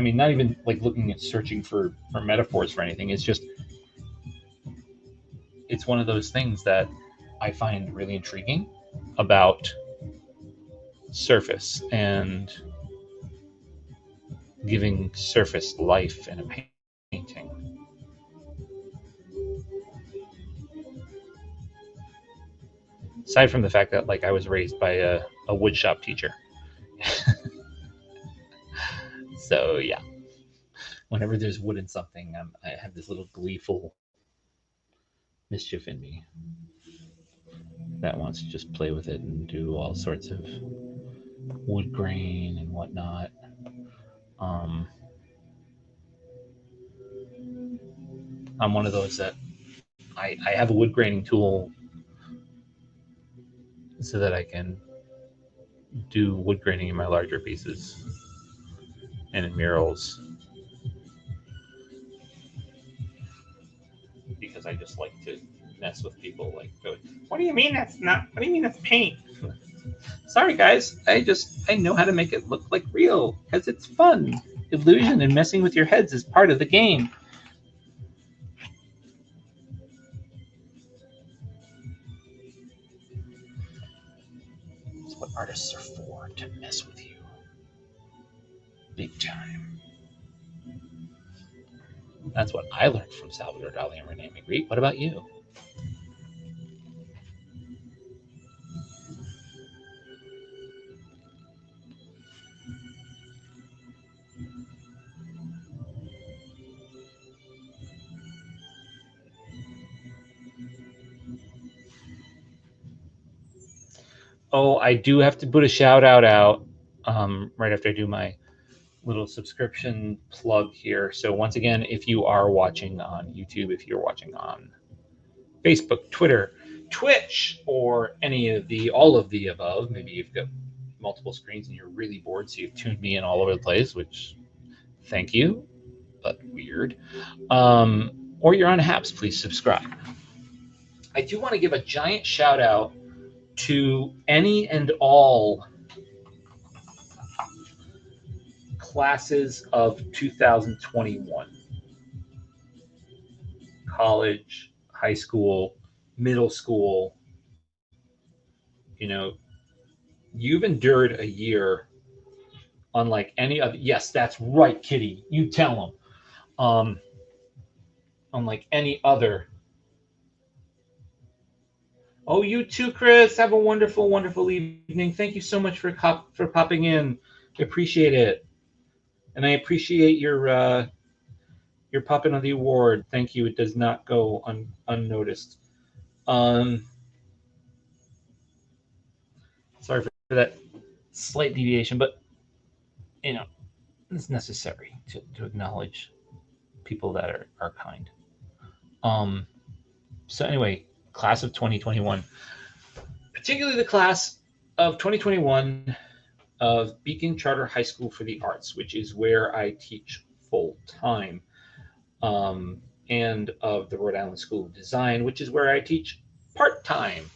not even like looking at searching for metaphors for anything. It's just, it's one of those things that I find really intriguing about surface and giving surface life in a painting. Aside from the fact that, like, I was raised by a woodshop teacher. So yeah, whenever there's wood in something, I have this little gleeful mischief in me that wants to just play with it and do all sorts of wood grain and whatnot. I'm one of those that I have a wood graining tool so that I can do wood graining in my larger pieces and in murals, because I just like to mess with people. Like, what do you mean that's not? What do you mean that's paint? Sorry, guys. I know how to make it look like real because it's fun. Illusion and messing with your heads is part of the game. It's what artists are for, to mess with you. Big time. That's what I learned from Salvador Dali and Rene Magritte. What about you? Oh, I do have to put a shout out right after I do my little subscription plug here. So once again, if you are watching on YouTube, if you're watching on Facebook, Twitter, Twitch, or all of the above, maybe you've got multiple screens and you're really bored, so you've tuned me in all over the place, which thank you, but weird. Or you're on Haps, please subscribe. I do want to give a giant shout out to any and all classes of 2021, college, high school, middle school, you know, you've endured a year unlike any other. Yes, that's right, Kitty. You tell them. Unlike any other. Oh, you too, Chris. Have a wonderful, wonderful evening. Thank you so much for popping in. I appreciate it, and I appreciate your popping on the award. Thank you. It does not go unnoticed. Um, Sorry for that slight deviation, but you know it's necessary to acknowledge people that are kind. So anyway, class of 2021, particularly the class of 2021 of Beacon Charter High School for the Arts, which is where I teach full time, and of the Rhode Island School of Design, which is where I teach part time.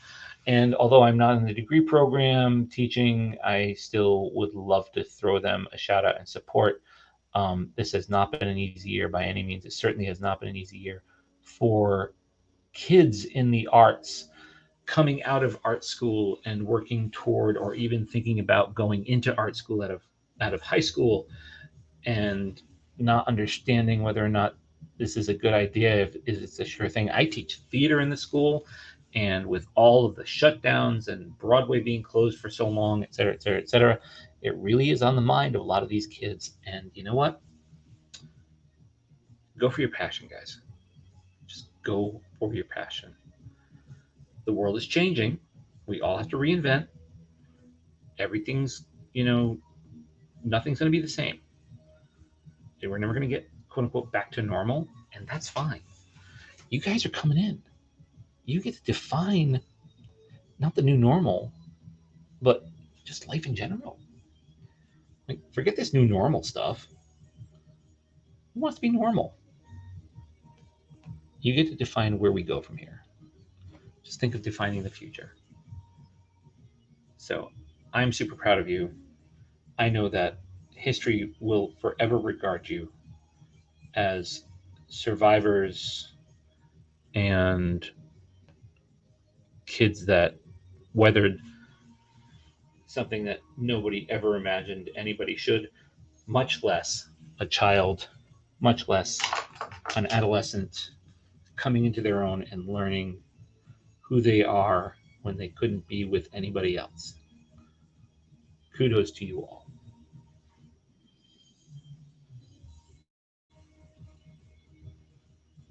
And although I'm not in the degree program teaching, I still would love to throw them a shout out and support. This has not been an easy year by any means. It certainly has not been an easy year for kids in the arts coming out of art school and working toward, or even thinking about going into art school out of high school, and not understanding whether or not this is a good idea, if it's a sure thing. I teach theater in the school, and with all of the shutdowns and Broadway being closed for so long, et cetera, et cetera, et cetera, it really is on the mind of a lot of these kids. And you know what? Go for your passion, guys. Just go for your passion. The world is changing. We all have to reinvent. Everything's, nothing's going to be the same. We're never going to get, quote unquote, back to normal, and that's fine. You guys are coming in. You get to define not the new normal, but just life in general. Like, forget this new normal stuff. Who wants to be normal? You get to define where we go from here. Just think of defining the future. So I'm super proud of you. I know that history will forever regard you as survivors and kids that weathered something that nobody ever imagined anybody should, much less a child, much less an adolescent coming into their own and learning who they are when they couldn't be with anybody else. Kudos to you all.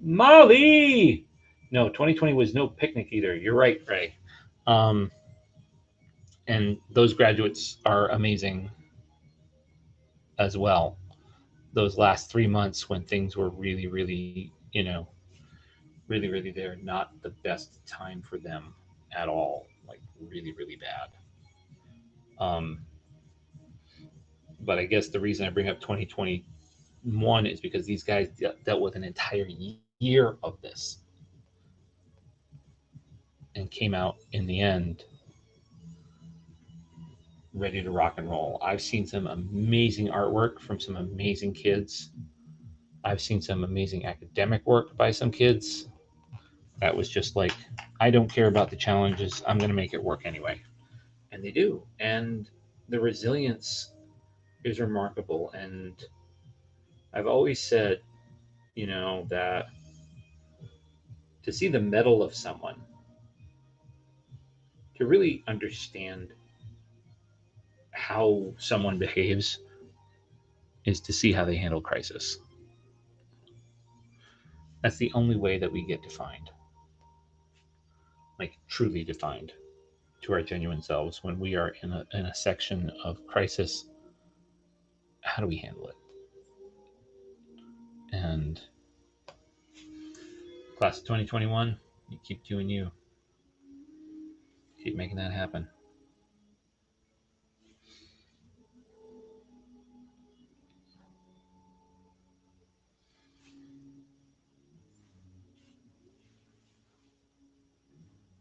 Molly! No, 2020 was no picnic either. You're right, Ray. And those graduates are amazing as well. Those last 3 months when things were really, really, really, really there, not the best time for them at all. Like, really, really bad. But I guess the reason I bring up 2021 is because these guys dealt with an entire year of this and came out in the end ready to rock and roll. I've seen some amazing artwork from some amazing kids. I've seen some amazing academic work by some kids. That was just like, I don't care about the challenges. I'm going to make it work anyway. And they do. And the resilience is remarkable. And I've always said, that to see the mettle of someone, to really understand how someone behaves, is to see how they handle crisis. That's the only way that we get defined, like truly defined to our genuine selves. When we are in a section of crisis, how do we handle it? And class of 2021, you keep doing you. Keep making that happen.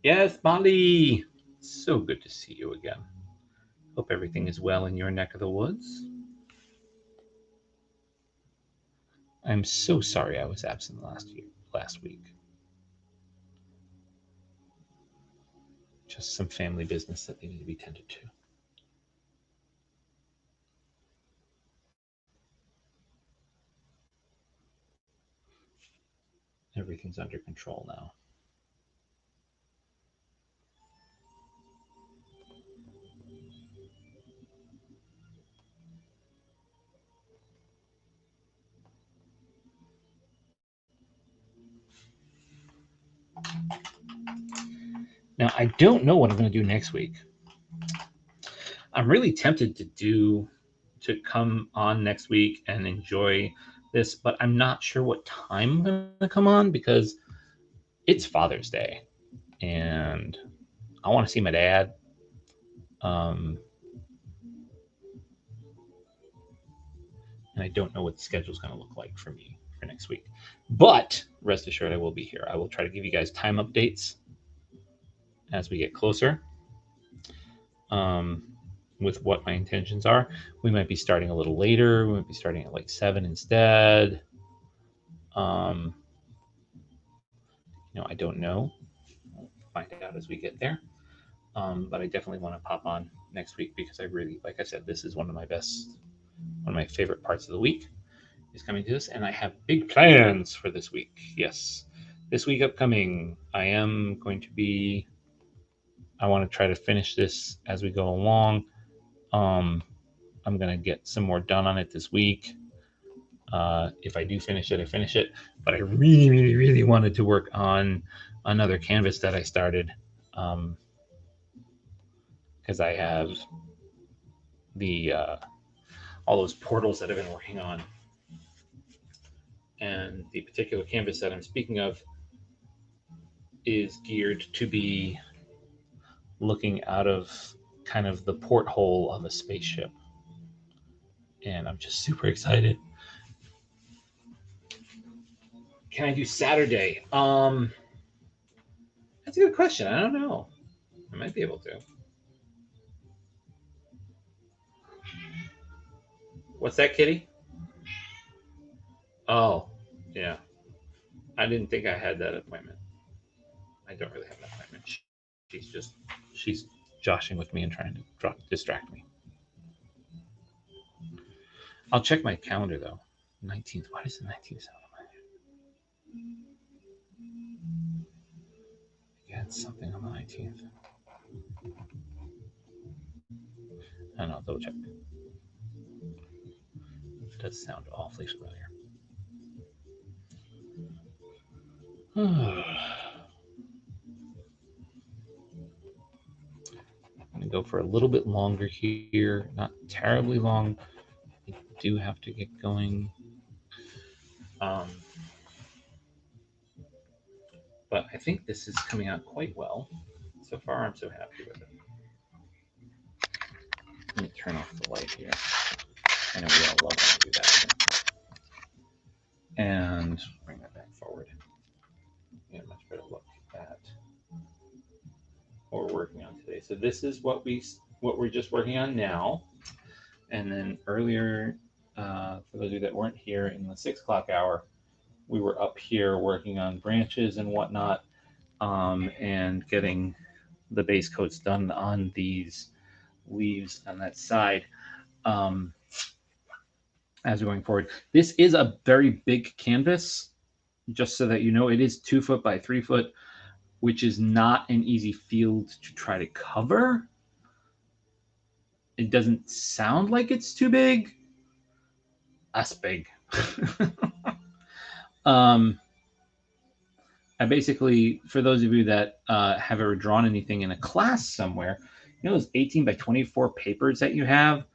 Yes, Molly. So good to see you again. Hope everything is well in your neck of the woods. I'm so sorry I was absent last week. Just some family business that needed to be tended to. Everything's under control now. Now, I don't know what I'm going to do next week. I'm really tempted to come on next week and enjoy this, but I'm not sure what time I'm going to come on because it's Father's Day and I want to see my dad. And I don't know what the schedule is going to look like for me for next week. But rest assured, I will be here. I will try to give you guys time updates as we get closer with what my intentions are. We might be starting a little later. We might be starting at like 7 instead. I don't know. We'll find out as we get there. But I definitely want to pop on next week because I really, like I said, this is one of my favorite parts of the week is coming to this, and I have big plans for this week. Yes, this week upcoming, I want to try to finish this as we go along. I'm going to get some more done on it this week. If I do finish it, I finish it. But I really, really, really wanted to work on another canvas that I started because I have the all those portals that I've been working on. And the particular canvas that I'm speaking of is geared to be looking out of kind of the porthole of a spaceship. And I'm just super excited. Can I do Saturday? That's a good question. I don't know. I might be able to. What's that, Kitty? Oh, yeah. I didn't think I had that appointment. I don't really have an appointment. She's joshing with me and trying to distract me. I'll check my calendar though. 19th. Why does the 19th sound on my head? Yeah, it's something on the 19th. I don't know. Double check. It does sound awfully familiar. I'm going to go for a little bit longer here. Not terribly long. I do have to get going. But I think this is coming out quite well. So far, I'm so happy with it. Let me turn off the light here. I know we all love to do that. And bring that back forward. Get a much better look at what we're working on today. So this is what we're just working on now. And then earlier, for those of you that weren't here in the 6 o'clock hour, we were up here working on branches and whatnot, and getting the base coats done on these leaves on that side. As we're going forward, this is a very big canvas. Just so that you know, it is 2 foot by 3 foot, which is not an easy field to try to cover. It doesn't sound like it's too big. That's big. I basically, for those of you that have ever drawn anything in a class somewhere, those 18 by 24 papers that you have,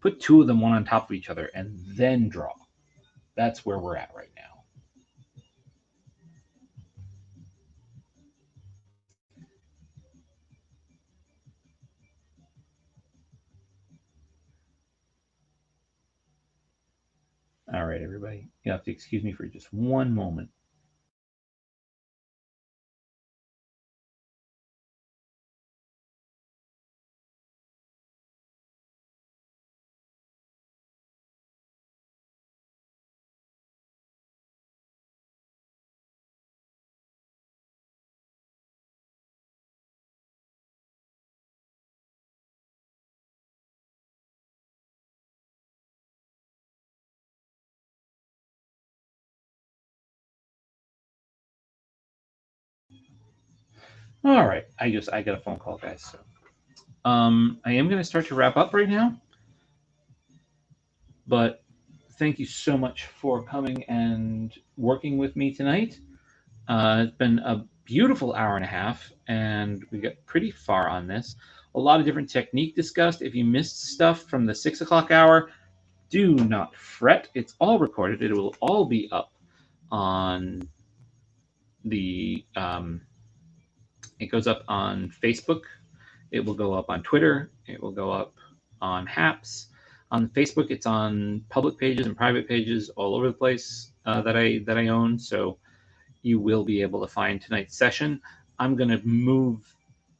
put 2 of them one on top of each other and then draw. That's where we're at right now. All right, everybody. You have to excuse me for just one moment. All right. I got a phone call, guys. So, I am going to start to wrap up right now, but thank you so much for coming and working with me tonight. It's been a beautiful hour and a half, and we got pretty far on this. A lot of different technique discussed. If you missed stuff from the 6 o'clock hour, do not fret. It's all recorded. It will all be up on the. It goes up on Facebook. It will go up on Twitter. It will go up on Haps. On Facebook, it's on public pages and private pages all over the place that I own. So you will be able to find tonight's session. I'm going to move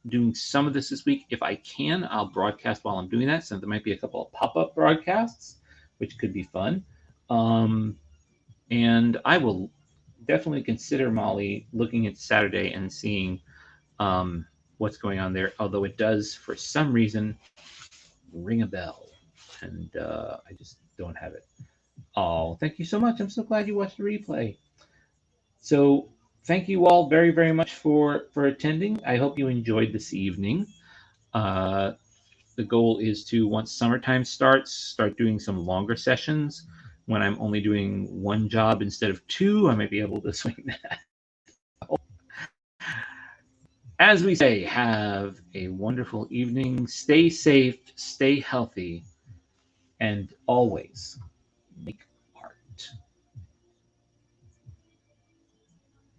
doing some of this week. If I can, I'll broadcast while I'm doing that. So there might be a couple of pop-up broadcasts, which could be fun. And I will definitely consider, Molly, looking at Saturday and seeing what's going on there. Although it does, for some reason, ring a bell. And I just don't have it. Oh, thank you so much. I'm so glad you watched the replay. So thank you all very, very much for attending. I hope you enjoyed this evening. The goal is to, once summertime starts, start doing some longer sessions. When I'm only doing one job instead of two, I might be able to swing that. As we say, have a wonderful evening. Stay safe, stay healthy, and always make